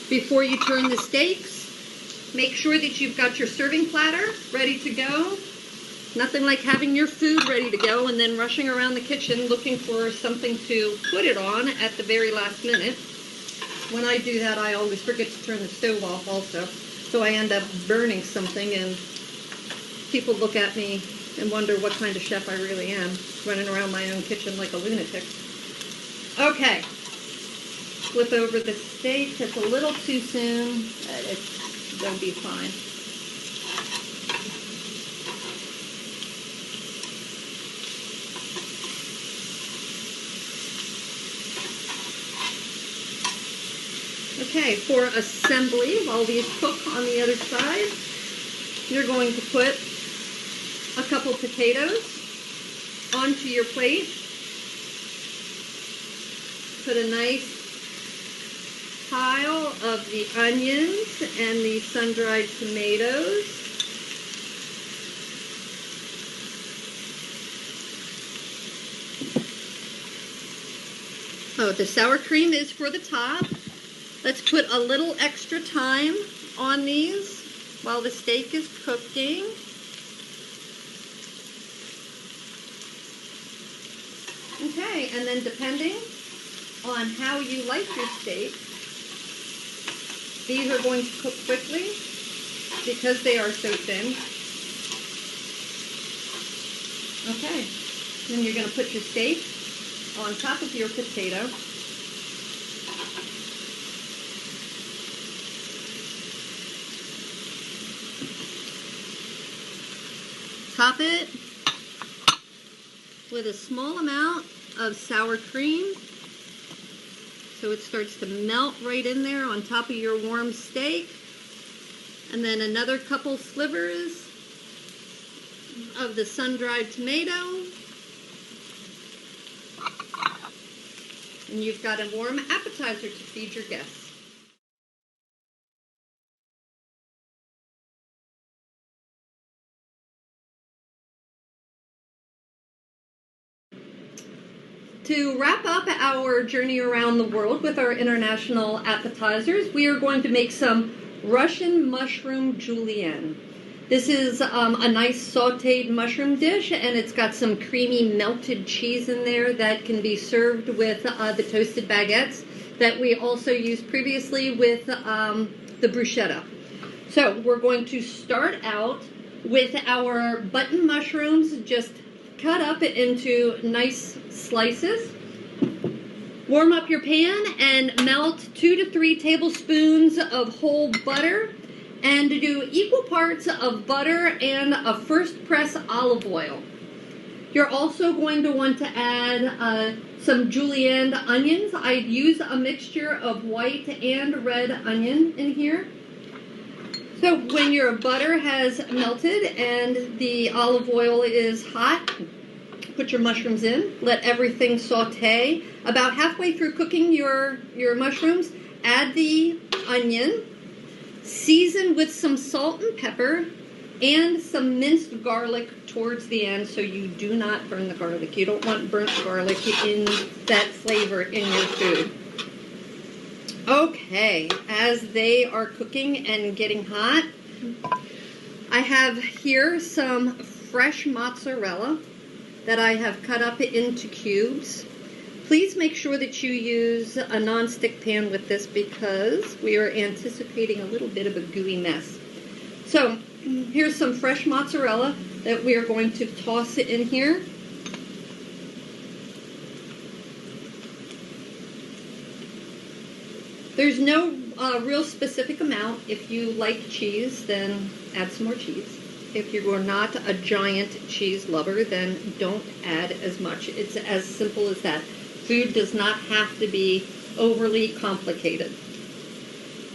Before you turn the steaks, make sure that you've got your serving platter ready to go. Nothing like having your food ready to go and then rushing around the kitchen looking for something to put it on at the very last minute. When I do that, I always forget to turn the stove off also. So I end up burning something and people look at me and wonder what kind of chef I really am, running around my own kitchen like a lunatic. Okay. Flip over the steak. It's a little too soon, but it'll be fine. Okay, for assembly, while these cook on the other side, you're going to put a couple potatoes onto your plate. Put a nice pile of the onions and the sun-dried tomatoes. Oh, the sour cream is for the top. Let's put a little extra thyme on these while the steak is cooking. Okay, and then depending on how you like your steak, these are going to cook quickly because they are so thin. Okay, then you're going to put your steak on top of your potato. Top it with a small amount of sour cream so it starts to melt right in there on top of your warm steak. And then another couple slivers of the sun-dried tomato. And you've got a warm appetizer to feed your guests. to wrap up our journey around the world with our international appetizers, we are going to make some Russian mushroom julienne. This is a nice sautéed mushroom dish, and it's got some creamy melted cheese in there that can be served with the toasted baguettes that we also used previously with the bruschetta. So we're going to start out with our button mushrooms, just cut up into nice slices. Warm up your pan and melt 2 to 3 tablespoons of whole butter, and do equal parts of butter and a first press olive oil. You're also going to want to add some julienne onions. I'd use a mixture of white and red onion in here. So when your butter has melted and the olive oil is hot, put your mushrooms in. Let everything saute. About halfway through cooking your mushrooms, add the onion. Season with some salt and pepper and some minced garlic towards the end so you do not burn the garlic. You don't want burnt garlic in that flavor in your food. Okay, as they are cooking and getting hot, I have here some fresh mozzarella that I have cut up into cubes. Please make sure that you use a non-stick pan with this because we are anticipating a little bit of a gooey mess. So here's some fresh mozzarella that we are going to toss in here. There's no real specific amount. If you like cheese, then add some more cheese. If you are not a giant cheese lover, then don't add as much. It's as simple as that. Food does not have to be overly complicated.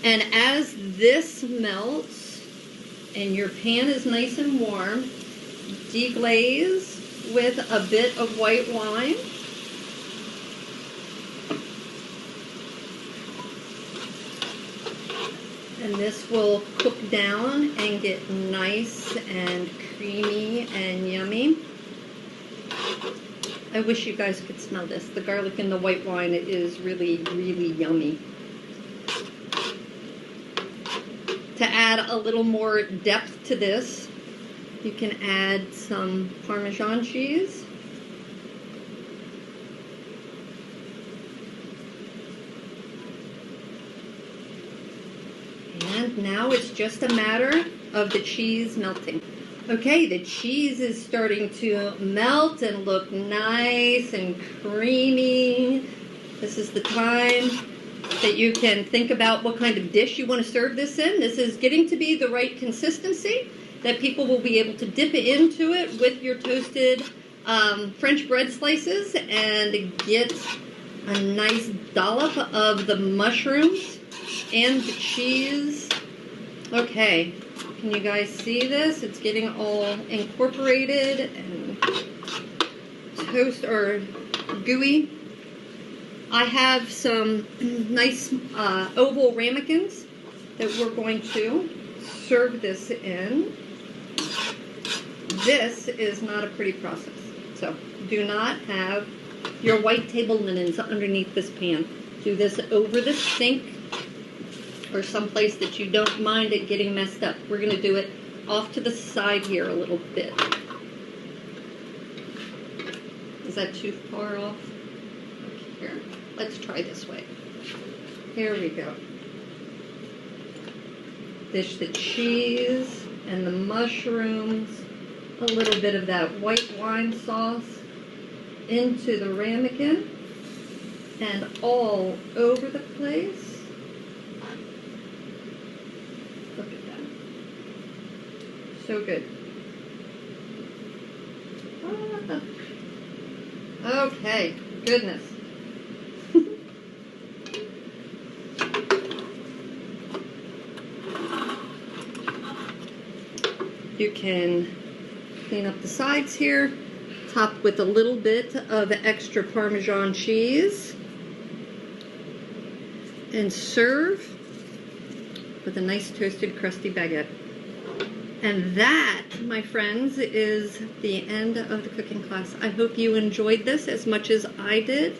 And as this melts and your pan is nice and warm, deglaze with a bit of white wine. And this will cook down and get nice and creamy and yummy. I wish you guys could smell this. The garlic and the white wine is really, really yummy. To add a little more depth to this, you can add some Parmesan cheese. And now it's just a matter of the cheese melting. Okay, the cheese is starting to melt and look nice and creamy. This is the time that you can think about what kind of dish you want to serve this in. This is getting to be the right consistency that people will be able to dip into it with your toasted French bread slices and get a nice dollop of the mushrooms and the cheese. Okay. Can you guys see this? It's getting all incorporated and toast or gooey. I have some nice oval ramekins that we're going to serve this in. This is not a pretty process. So do not have your white table linens underneath this pan. Do this over the sink or someplace that you don't mind it getting messed up. We're going to do it off to the side here a little bit. Is that too far off? Okay, here. Let's try this way. Here we go. Dish the cheese and the mushrooms, a little bit of that white wine sauce into the ramekin and all over the place. Look at that. So good. Okay, goodness. You can clean up the sides here, top with a little bit of extra Parmesan cheese, and serve with a nice toasted crusty baguette. And that, my friends, is the end of the cooking class. I hope you enjoyed this as much as I did.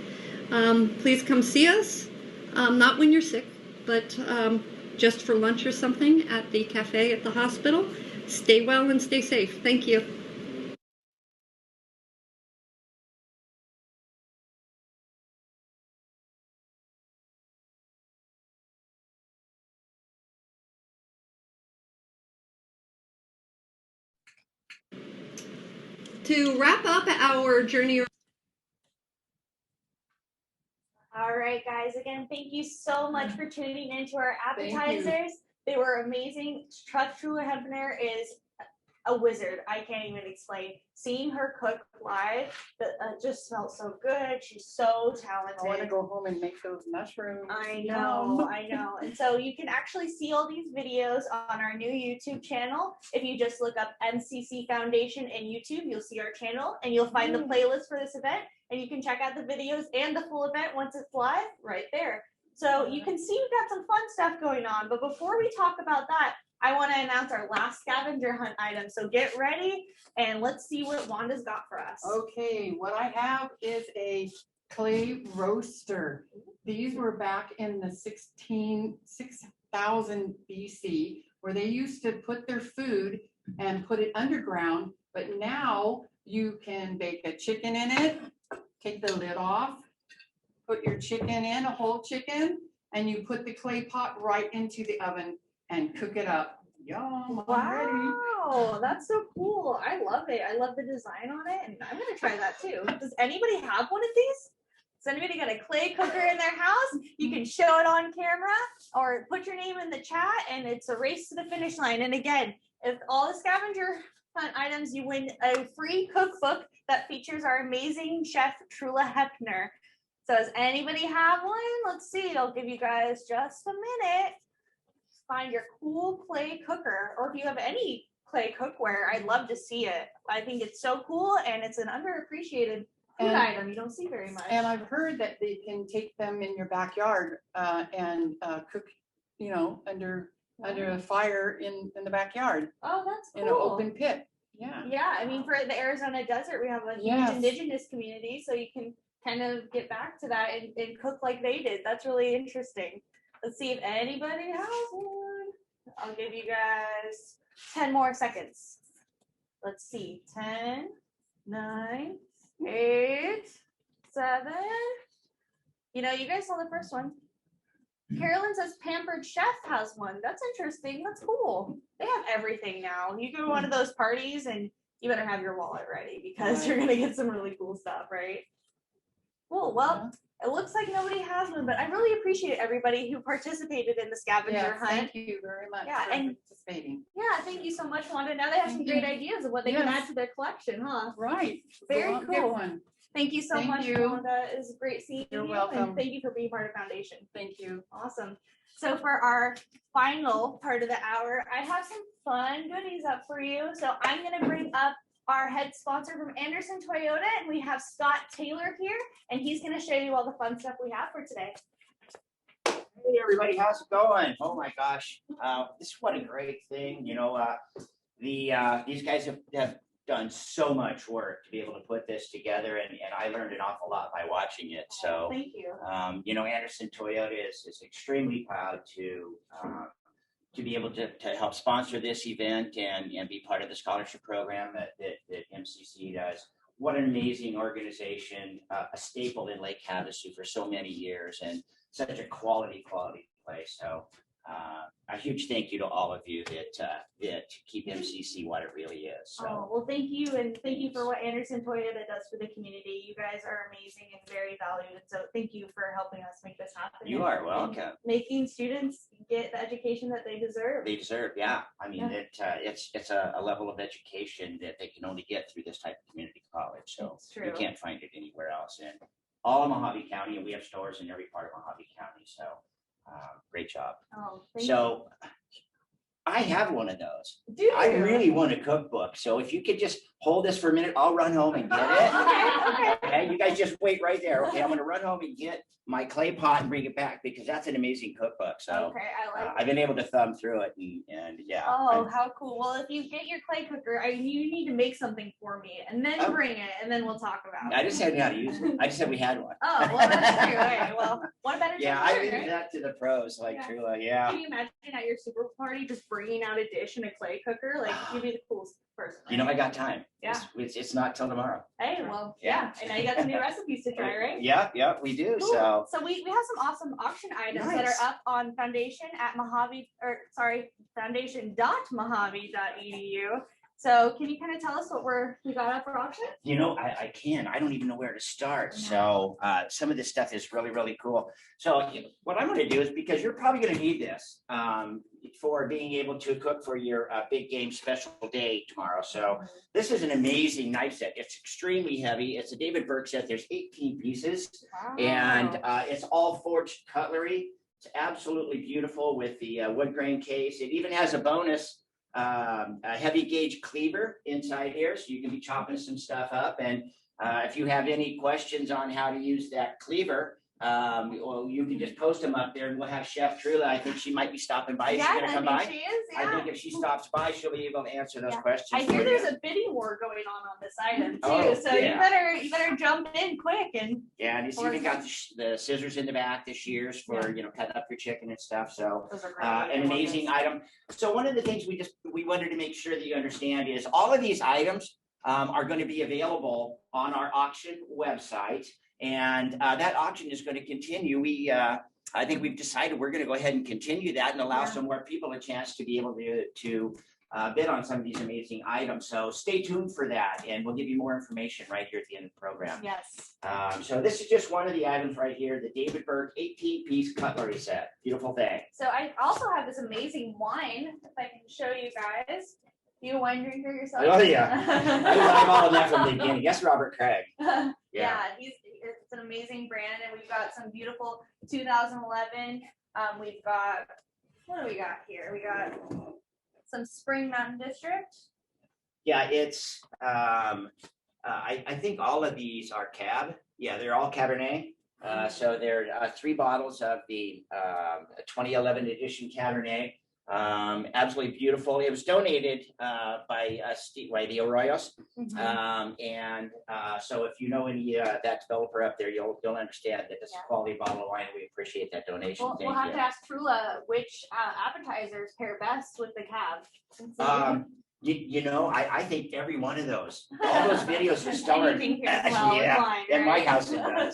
Please come see us, not when you're sick, but just for lunch or something at the cafe at the hospital. Stay well and stay safe. Thank you. To wrap up our journey. All right, guys. Again, thank you so much for tuning into our Thank you. appetizers. They were amazing. Trula Hepner is a wizard. I can't even explain. Seeing her cook live, just smells so good. She's so talented. I want to go home and make those mushrooms. I know, I know. And so you can actually see all these videos on our new YouTube channel. If you just look up MCC Foundation in YouTube, you'll see our channel and you'll find the playlist for this event. And you can check out the videos and the full event once it's live right there. So you can see we've got some fun stuff going on. But before we talk about that, I want to announce our last scavenger hunt item. So get ready and let's see what Wanda's got for us. Okay, what I have is a clay roaster. These were back in the 6,000 BC, where they used to put their food and put it underground. But now you can bake a chicken in it, take the lid off, put your chicken in, a whole chicken, and you put the clay pot right into the oven and cook it up. Yum, Wow, that's so cool. I love it. I love the design on it, and I'm gonna try that too. Does anybody have one of these? Has anybody got a clay cooker in their house? You can show it on camera or put your name in the chat, and it's a race to the finish line. And again, if all the scavenger hunt items, you win a free cookbook that features our amazing chef Trula Hepner. So does anybody have one? Let's see. I'll give you guys just a minute. Find your cool clay cooker, or if you have any clay cookware, I'd love to see it. I think it's so cool, and it's an underappreciated food item you don't see very much. And I've heard that they can take them in your backyard and cook, you know, under a fire in the backyard. Oh, that's cool. In an open pit. Yeah. Yeah, I mean, for the Arizona desert, we have a huge indigenous community, so you can kind of get back to that and cook like they did. That's really interesting. Let's see if anybody has one. I'll give you guys 10 more seconds. Let's see. 10, 9, 8, 7. You know, you guys saw the first one. Carolyn says Pampered Chef has one. That's interesting. That's cool. They have everything now. You go to one of those parties and you better have your wallet ready because you're going to get some really cool stuff, right? Cool. Well, it looks like nobody has one, but I really appreciate everybody who participated in the scavenger hunt. Thank you very much for participating. Yeah, thank you so much, Wanda. Now they have some great ideas of what they can add to their collection, huh? Right. Very cool. Get one. Thank you so much, Wanda. It was great seeing you. You're welcome. And thank you for being part of Foundation. Thank you. Awesome. So for our final part of the hour, I have some fun goodies up for you. So I'm going to bring up our head sponsor from Anderson Toyota, and we have Scott Taylor here, and he's going to show you all the fun stuff we have for today. Hey everybody, how's it going? Oh my gosh, this is what a great thing. You know, these guys have done so much work to be able to put this together, and I learned an awful lot by watching it. So thank you. You know, Anderson Toyota is extremely proud to be able to help sponsor this event and be part of the scholarship program that MCC does. What an amazing organization, a staple in Lake Havasu for so many years, and such a quality place. So a huge thank you to all of you that keep MCC what it really is. So. Oh, well, thank you, and thank you for what Anderson Toyota does for the community. You guys are amazing and very valued, and so thank you for helping us make this happen. You are welcome. Making students get the education that they deserve. They deserve, yeah. I mean, it's a level of education that they can only get through this type of community college. So you can't find it anywhere else in all of Mojave County, and we have stores in every part of Mojave County. So great job. Oh, I have one of those. Do you? I really want a cookbook. So if you could just hold this for a minute. I'll run home and get it. Okay, you guys just wait right there. Okay, I'm gonna run home and get my clay pot and bring it back because that's an amazing cookbook. So I like I've been able to thumb through it and yeah. Oh, how cool. Well, if you get your clay cooker, you need to make something for me and then bring it and then we'll talk about it. I just said how to use it. I just said we had one. Oh, well, that's true. Okay, well, what better Yeah, time I to learn, leave right? that to the pros like Yeah. Trula. Yeah. Can you imagine at your super party just bringing out a dish in a clay cooker? Like, you'd be the coolest person. You know, right? I got time. Yeah. It's not till tomorrow. Hey, well, Yeah. yeah. And now you got some new recipes to try, right? Yeah, we do. Cool. So we have some awesome auction items that Nice. are up on foundation.mohave.edu. So can you kind of tell us what we got up for auction? you know, I can. I don't even know where to start. So some of this stuff is really, really cool. So what I'm going to do is, because you're probably going to need this for being able to cook for your big game special day tomorrow. So this is an amazing knife set. It's extremely heavy. It's a David Burke set. There's 18 pieces, and it's all forged cutlery. It's absolutely beautiful with the wood grain case. It even has a bonus a heavy gauge cleaver inside here, so you can be chopping some stuff up. And if you have any questions on how to use that cleaver, well, you can just post them up there, and we'll have Chef Trula. I think she might be stopping by. Is she gonna come by? She is. I think if she stops by, she'll be able to answer those questions. I hear for there's you. a bidding war going on this item too, Oh, so yeah. you better jump in quick and. Yeah, and it's even got the scissors in the back, the shears for cutting up your chicken and stuff. So Those are great. an amazing item. So one of the things we wanted to make sure that you understand is all of these items are going to be available on our auction website, and that auction is going to continue. I think we've decided we're going to go ahead and continue that and allow some more people a chance to be able to bid on some of these amazing items. So stay tuned for that, and we'll give you more information right here at the end of the program. Yes. So this is just one of the items right here, the David Burke 18-piece cutlery set. Beautiful thing. So I also have this amazing wine, if I can show you guys. You a wine drinker yourself? Oh yeah, I was eyeballing that from the beginning. Yes, Robert Craig. Yeah, it's an amazing brand, and we've got some beautiful 2011. We've got, what do we got here? We got some Spring Mountain District. Yeah, it's I think all of these are Cab. Yeah, they're all Cabernet. So there are 3 bottles of the 2011 edition Cabernet. Absolutely beautiful. It was donated by the Arroyos. So if you know any that developer up there, you'll understand that this is a quality bottle of wine. We appreciate that donation. We'll have to ask Trula which appetizers pair best with the Cab. I think every one of those, all those videos are stellar. Anything here as well, Yeah, wine, in my right? house it does.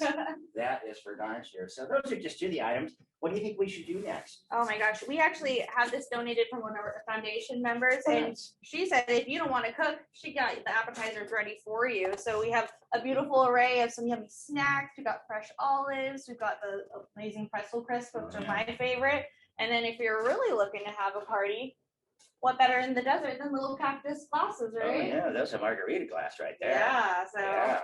That is for darn sure. So those are just 2 of the items. What do you think we should do next? Oh my gosh, we actually have this donated from one of our foundation members, and she said if you don't want to cook, she got the appetizers ready for you. So we have a beautiful array of some yummy snacks. We've got fresh olives. We've got the amazing pretzel crisps, which are my favorite. And then if you're really looking to have a party, what better in the desert than little cactus glasses, right? Oh yeah, that's a margarita glass right there. Yeah, so. Yeah,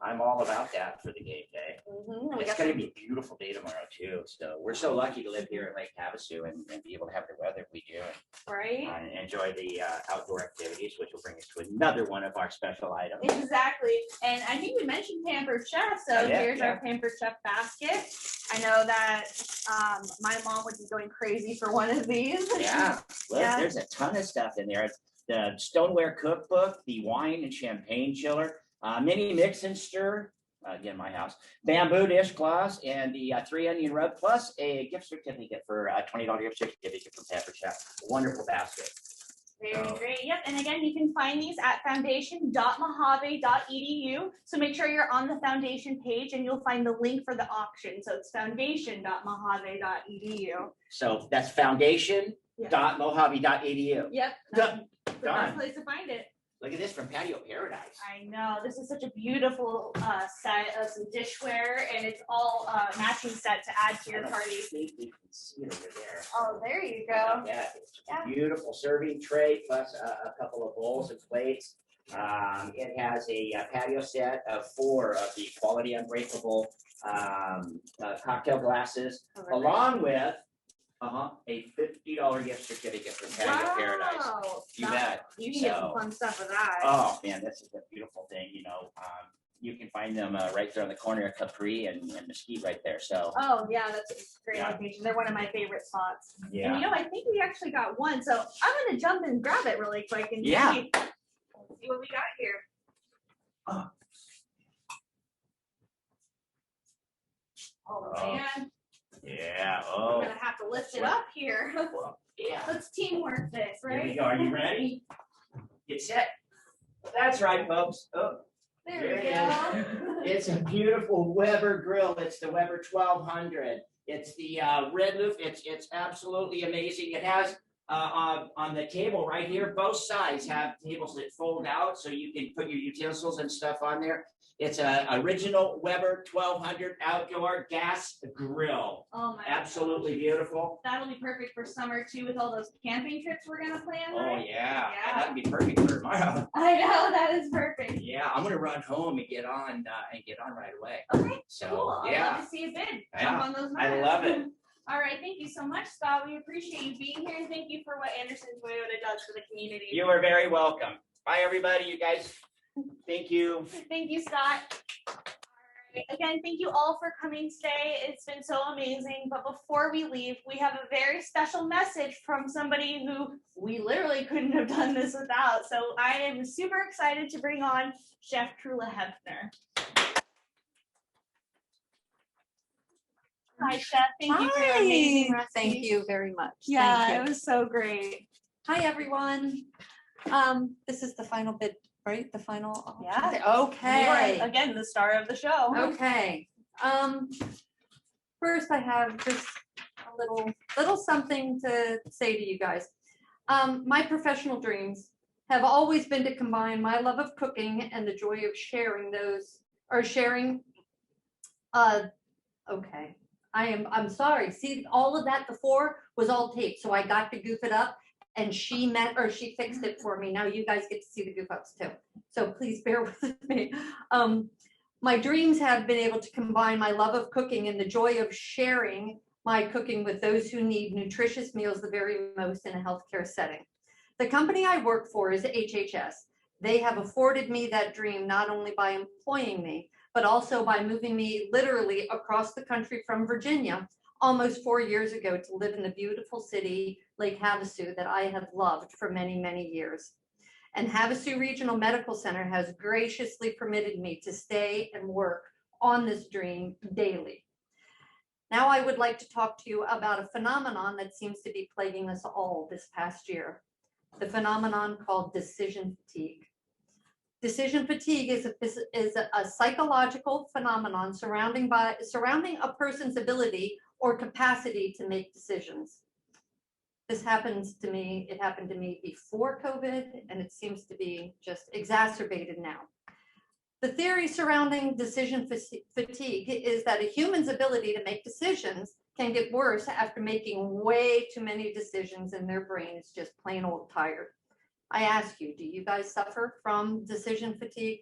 I'm all about that for the game day. We It's got going to some- be a beautiful day tomorrow too. So we're so lucky to live here at Lake Havasu and be able to have the weather we do right? and enjoy the outdoor activities, which will bring us to another one of our special items. Exactly. And I think we mentioned Pampered Chef. So here's our Pampered Chef basket. I know that my mom would be going crazy for one of these. Yeah, look, there's a ton of stuff in there. The stoneware cookbook, the wine and champagne chiller, mini mix and stir, again, my house, bamboo dishcloths, and the 3 onion rub, plus a gift certificate for a $20 gift certificate from Pampered Chef. Wonderful basket. Very great. Yep. And again, you can find these at foundation.mohave.edu. So make sure you're on the foundation page and you'll find the link for the auction. So it's foundation.mohave.edu. So that's foundation.mohave.edu. Yep. Done. The best place to find it. Look at this from Patio Paradise. I know. This is such a beautiful set of some dishware, and it's all matching set to add to your party. You can see it over there. Oh, there you go. Yeah, it's just a beautiful serving tray plus a couple of bowls and plates. It has a patio set of 4 of the quality unbreakable cocktail glasses, along with a $50 gift certificate from Patio Paradise. You bet. You can get some So- fun stuff with that. Oh, man, this is a beautiful thing, you know. You can find them right there on the corner of Capri and Mesquite right there, so. Oh, yeah, that's a great Yeah. location. They're one of my favorite spots. And Yeah. you know, I think we actually got one, so I'm gonna jump and grab it really quick and Yeah. see what we got here. Oh. Oh, Oh. man, Yeah, I'm oh. gonna have to lift it up here. Well, yeah. Let's teamwork this, Here we right? go. Are you ready? Get set. That's right, folks. Oh, There there we it go. is. It's a beautiful Weber grill. It's the Weber 1200. It's the red roof. It's absolutely amazing. It has on the table right here, both sides have tables that fold out so you can put your utensils and stuff on there. It's a original Weber 1200 outdoor gas grill. Oh my. Absolutely beautiful. That'll be perfect for summer too with all those camping trips we're gonna plan, Oh right? yeah, Yeah. that'd be perfect for tomorrow. I know, that is perfect. Yeah, I'm gonna run home and get on right away. Okay, So cool. I'd yeah, love to see a bid. Yeah, Jump on those I knives. love it. All right, thank you so much, Scott. We appreciate you being here and thank you for what Anderson Toyota does for the community. You are very welcome. Bye, everybody. You guys. Thank you. Thank you, Scott. All right. Again, thank you all for coming today. It's been so amazing. But before we leave, we have a very special message from somebody who we literally couldn't have done this without. So I am super excited to bring on Chef Trula Hepner. Hi, Chef. Thank you for your amazing recipe. Thank you very much. Yeah, Thank it you. was so great. Hi, everyone. This is the final bit, right? The final. Yeah. You Okay. are, again, the star of the show. Okay. First I have just a little something to say to you guys. My professional dreams have always been to combine my love of cooking and the joy of sharing okay. I'm sorry. See, all of that before was all taped, so I got to goof it up. And she fixed it for me. Now you guys get to see the goof ups too. So please bear with me. My dreams have been able to combine my love of cooking and the joy of sharing my cooking with those who need nutritious meals the very most in a healthcare setting. The company I work for is HHS. They have afforded me that dream not only by employing me, but also by moving me literally across the country from Virginia almost 4 years ago to live in the beautiful city, Lake Havasu, that I have loved for many, many years. And Havasu Regional Medical Center has graciously permitted me to stay and work on this dream daily. Now I would like to talk to you about a phenomenon that seems to be plaguing us all this past year, the phenomenon called decision fatigue. Decision fatigue is a psychological phenomenon surrounding a person's ability or capacity to make decisions. This happens to me, it happened to me before COVID, and it seems to be just exacerbated now. The theory surrounding decision fatigue is that a human's ability to make decisions can get worse after making way too many decisions and their brain is just plain old tired. I ask you, do you guys suffer from decision fatigue?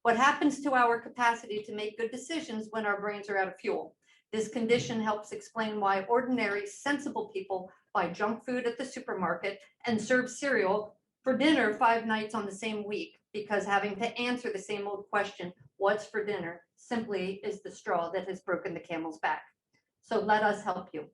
What happens to our capacity to make good decisions when our brains are out of fuel? This condition helps explain why ordinary, sensible people buy junk food at the supermarket and serve cereal for dinner 5 nights on the same week, because having to answer the same old question, what's for dinner, simply is the straw that has broken the camel's back. So let us help you.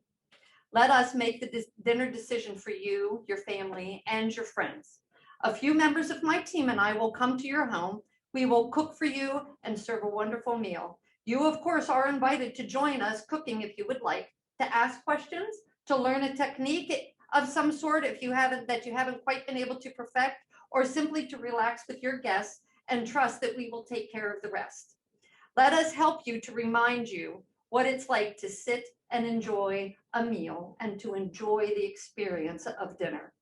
Let us make the dinner decision for you, your family, and your friends. A few members of my team and I will come to your home. We will cook for you and serve a wonderful meal. You, of course, are invited to join us cooking if you would like, to ask questions, to learn a technique of some sort if you haven't quite been able to perfect, or simply to relax with your guests and trust that we will take care of the rest. Let us help you to remind you what it's like to sit and enjoy a meal and to enjoy the experience of dinner.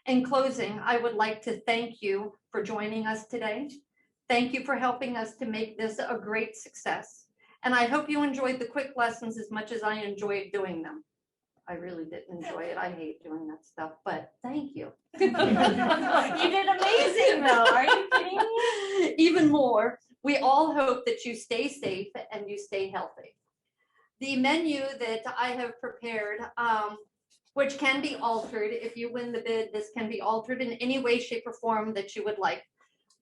In closing, I would like to thank you for joining us today. Thank you for helping us to make this a great success. And I hope you enjoyed the quick lessons as much as I enjoyed doing them. I really didn't enjoy it. I hate doing that stuff, but thank you. You did amazing though. Are you kidding me? Even more, we all hope that you stay safe and you stay healthy. The menu that I have prepared which can be altered. If you win the bid, this can be altered in any way, shape, or form that you would like.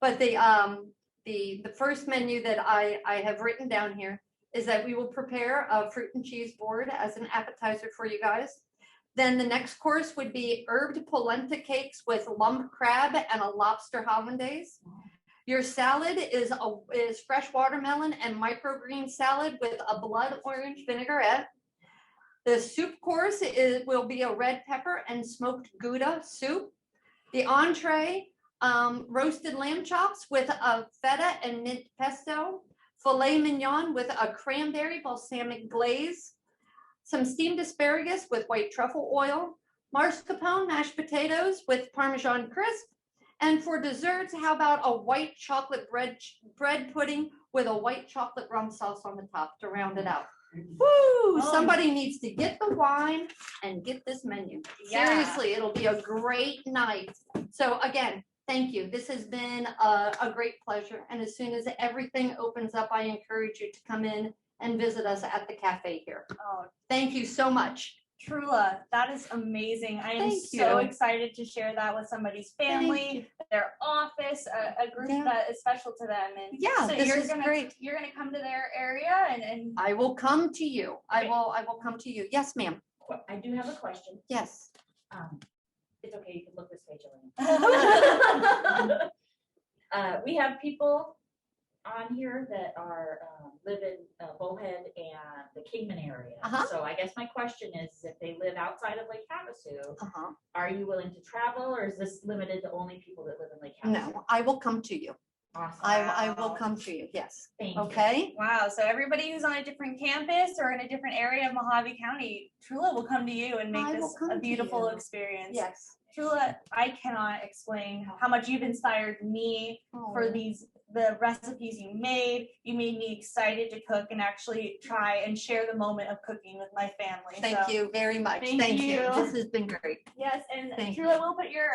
But the first menu that I have written down here is that we will prepare a fruit and cheese board as an appetizer for you guys. Then the next course would be herbed polenta cakes with lump crab and a lobster hollandaise. Your salad is fresh watermelon and microgreen salad with a blood orange vinaigrette. The soup course will be a red pepper and smoked Gouda soup. The entree, roasted lamb chops with a feta and mint pesto. Filet mignon with a cranberry balsamic glaze. Some steamed asparagus with white truffle oil. Mascarpone mashed potatoes with Parmesan crisp. And for desserts, how about a white chocolate bread pudding with a white chocolate rum sauce on the top to round it out. Woo! Somebody needs to get the wine and get this menu. Yeah. Seriously, it'll be a great night. So again, thank you. This has been a great pleasure. And as soon as everything opens up, I encourage you to come in and visit us at the cafe here. Oh, Thank you so much. Trula, that is amazing. I am Thank so you. excited to share that with somebody's family, their office, a group Yeah. that is special to them. And Yeah, so this you're is gonna, great. You're gonna come to their area and I will come to you. I Okay. will come to you. Yes, ma'am. I do have a question. Yes. It's okay, you can look this way, Jillian. We have people on here that are live in Bullhead and the Kingman area. Uh-huh. So I guess my question is, if they live outside of Lake Havasu, Uh-huh. are you willing to travel, or is this limited to only people that live in Lake Havasu? No, I will come to you. Awesome. I will come to you. Yes. Thank you. Okay. wow. So everybody who's on a different campus or in a different area of Mojave County, Trula will come to you and make I will this come a to beautiful you. experience. Yes. Trula, I cannot explain how much you've inspired me for Oh. the recipes you made. You made me excited to cook and actually try and share the moment of cooking with my family. Thank So, you very much. Thank you. This has been great. Yes, and Thank Trula, you. we'll put your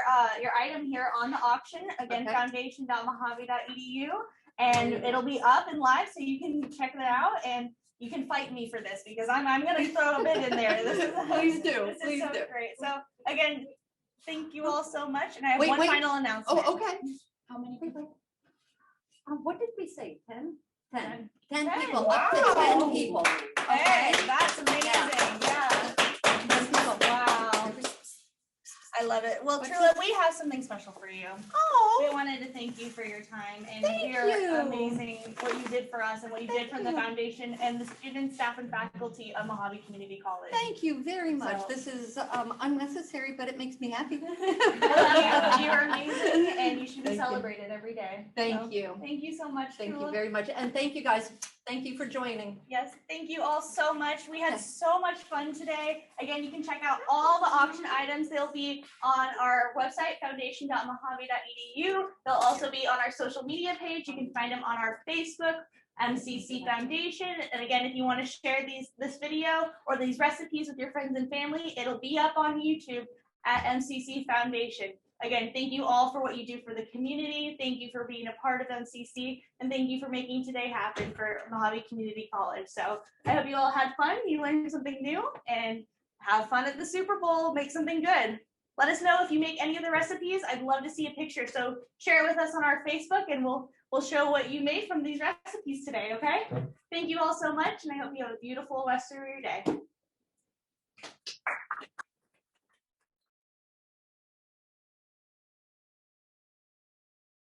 item here on the auction again, Okay. foundation.mohave.edu, and it'll be up and live, so you can check that out and. You can fight me for this because I'm gonna throw a bit in there. This is Please do, This please is so do. great. So again, thank you all so much, and I have Wait, one wait. final announcement. Oh, okay. How many Wait, people? wait. What did we say? 10? 10. 10 10, people. Up to wow. 10 people. Hey, Okay. that's amazing. Yeah. 10 people. Wow. I love it. Well, What's Trula, we have something special for you. We Oh, wanted to thank you for your time and Thank your you. amazing what you did for us and what you did Thank for the you. foundation and the students, staff, and faculty of Mojave Community College. thank you very much. So- This is unnecessary, but it makes me happy. You are amazing, and you should be Thank you. celebrated every day. Thank So, you. Thank you so much, Thank you Trula. very much. And thank you guys. Thank you for joining. Yes, thank you all so much. We had Yes. so much fun today. Again, you can check out all the auction items. They'll be on our website, foundation.mohave.edu. They'll also be on our social media page. You can find them on our Facebook, MCC Foundation. And again, if you want to share this video or these recipes with your friends and family, it'll be up on YouTube at MCC Foundation. Again, thank you all for what you do for the community. Thank you for being a part of MCC, and thank you for making today happen for Mojave Community College. So I hope you all had fun. You learned something new, and have fun at the Super Bowl. Make something good. Let us know if you make any of the recipes. I'd love to see a picture. So share it with us on our Facebook, and we'll show what you made from these recipes today. Okay? Thank you all so much, and I hope you have a beautiful rest of your day.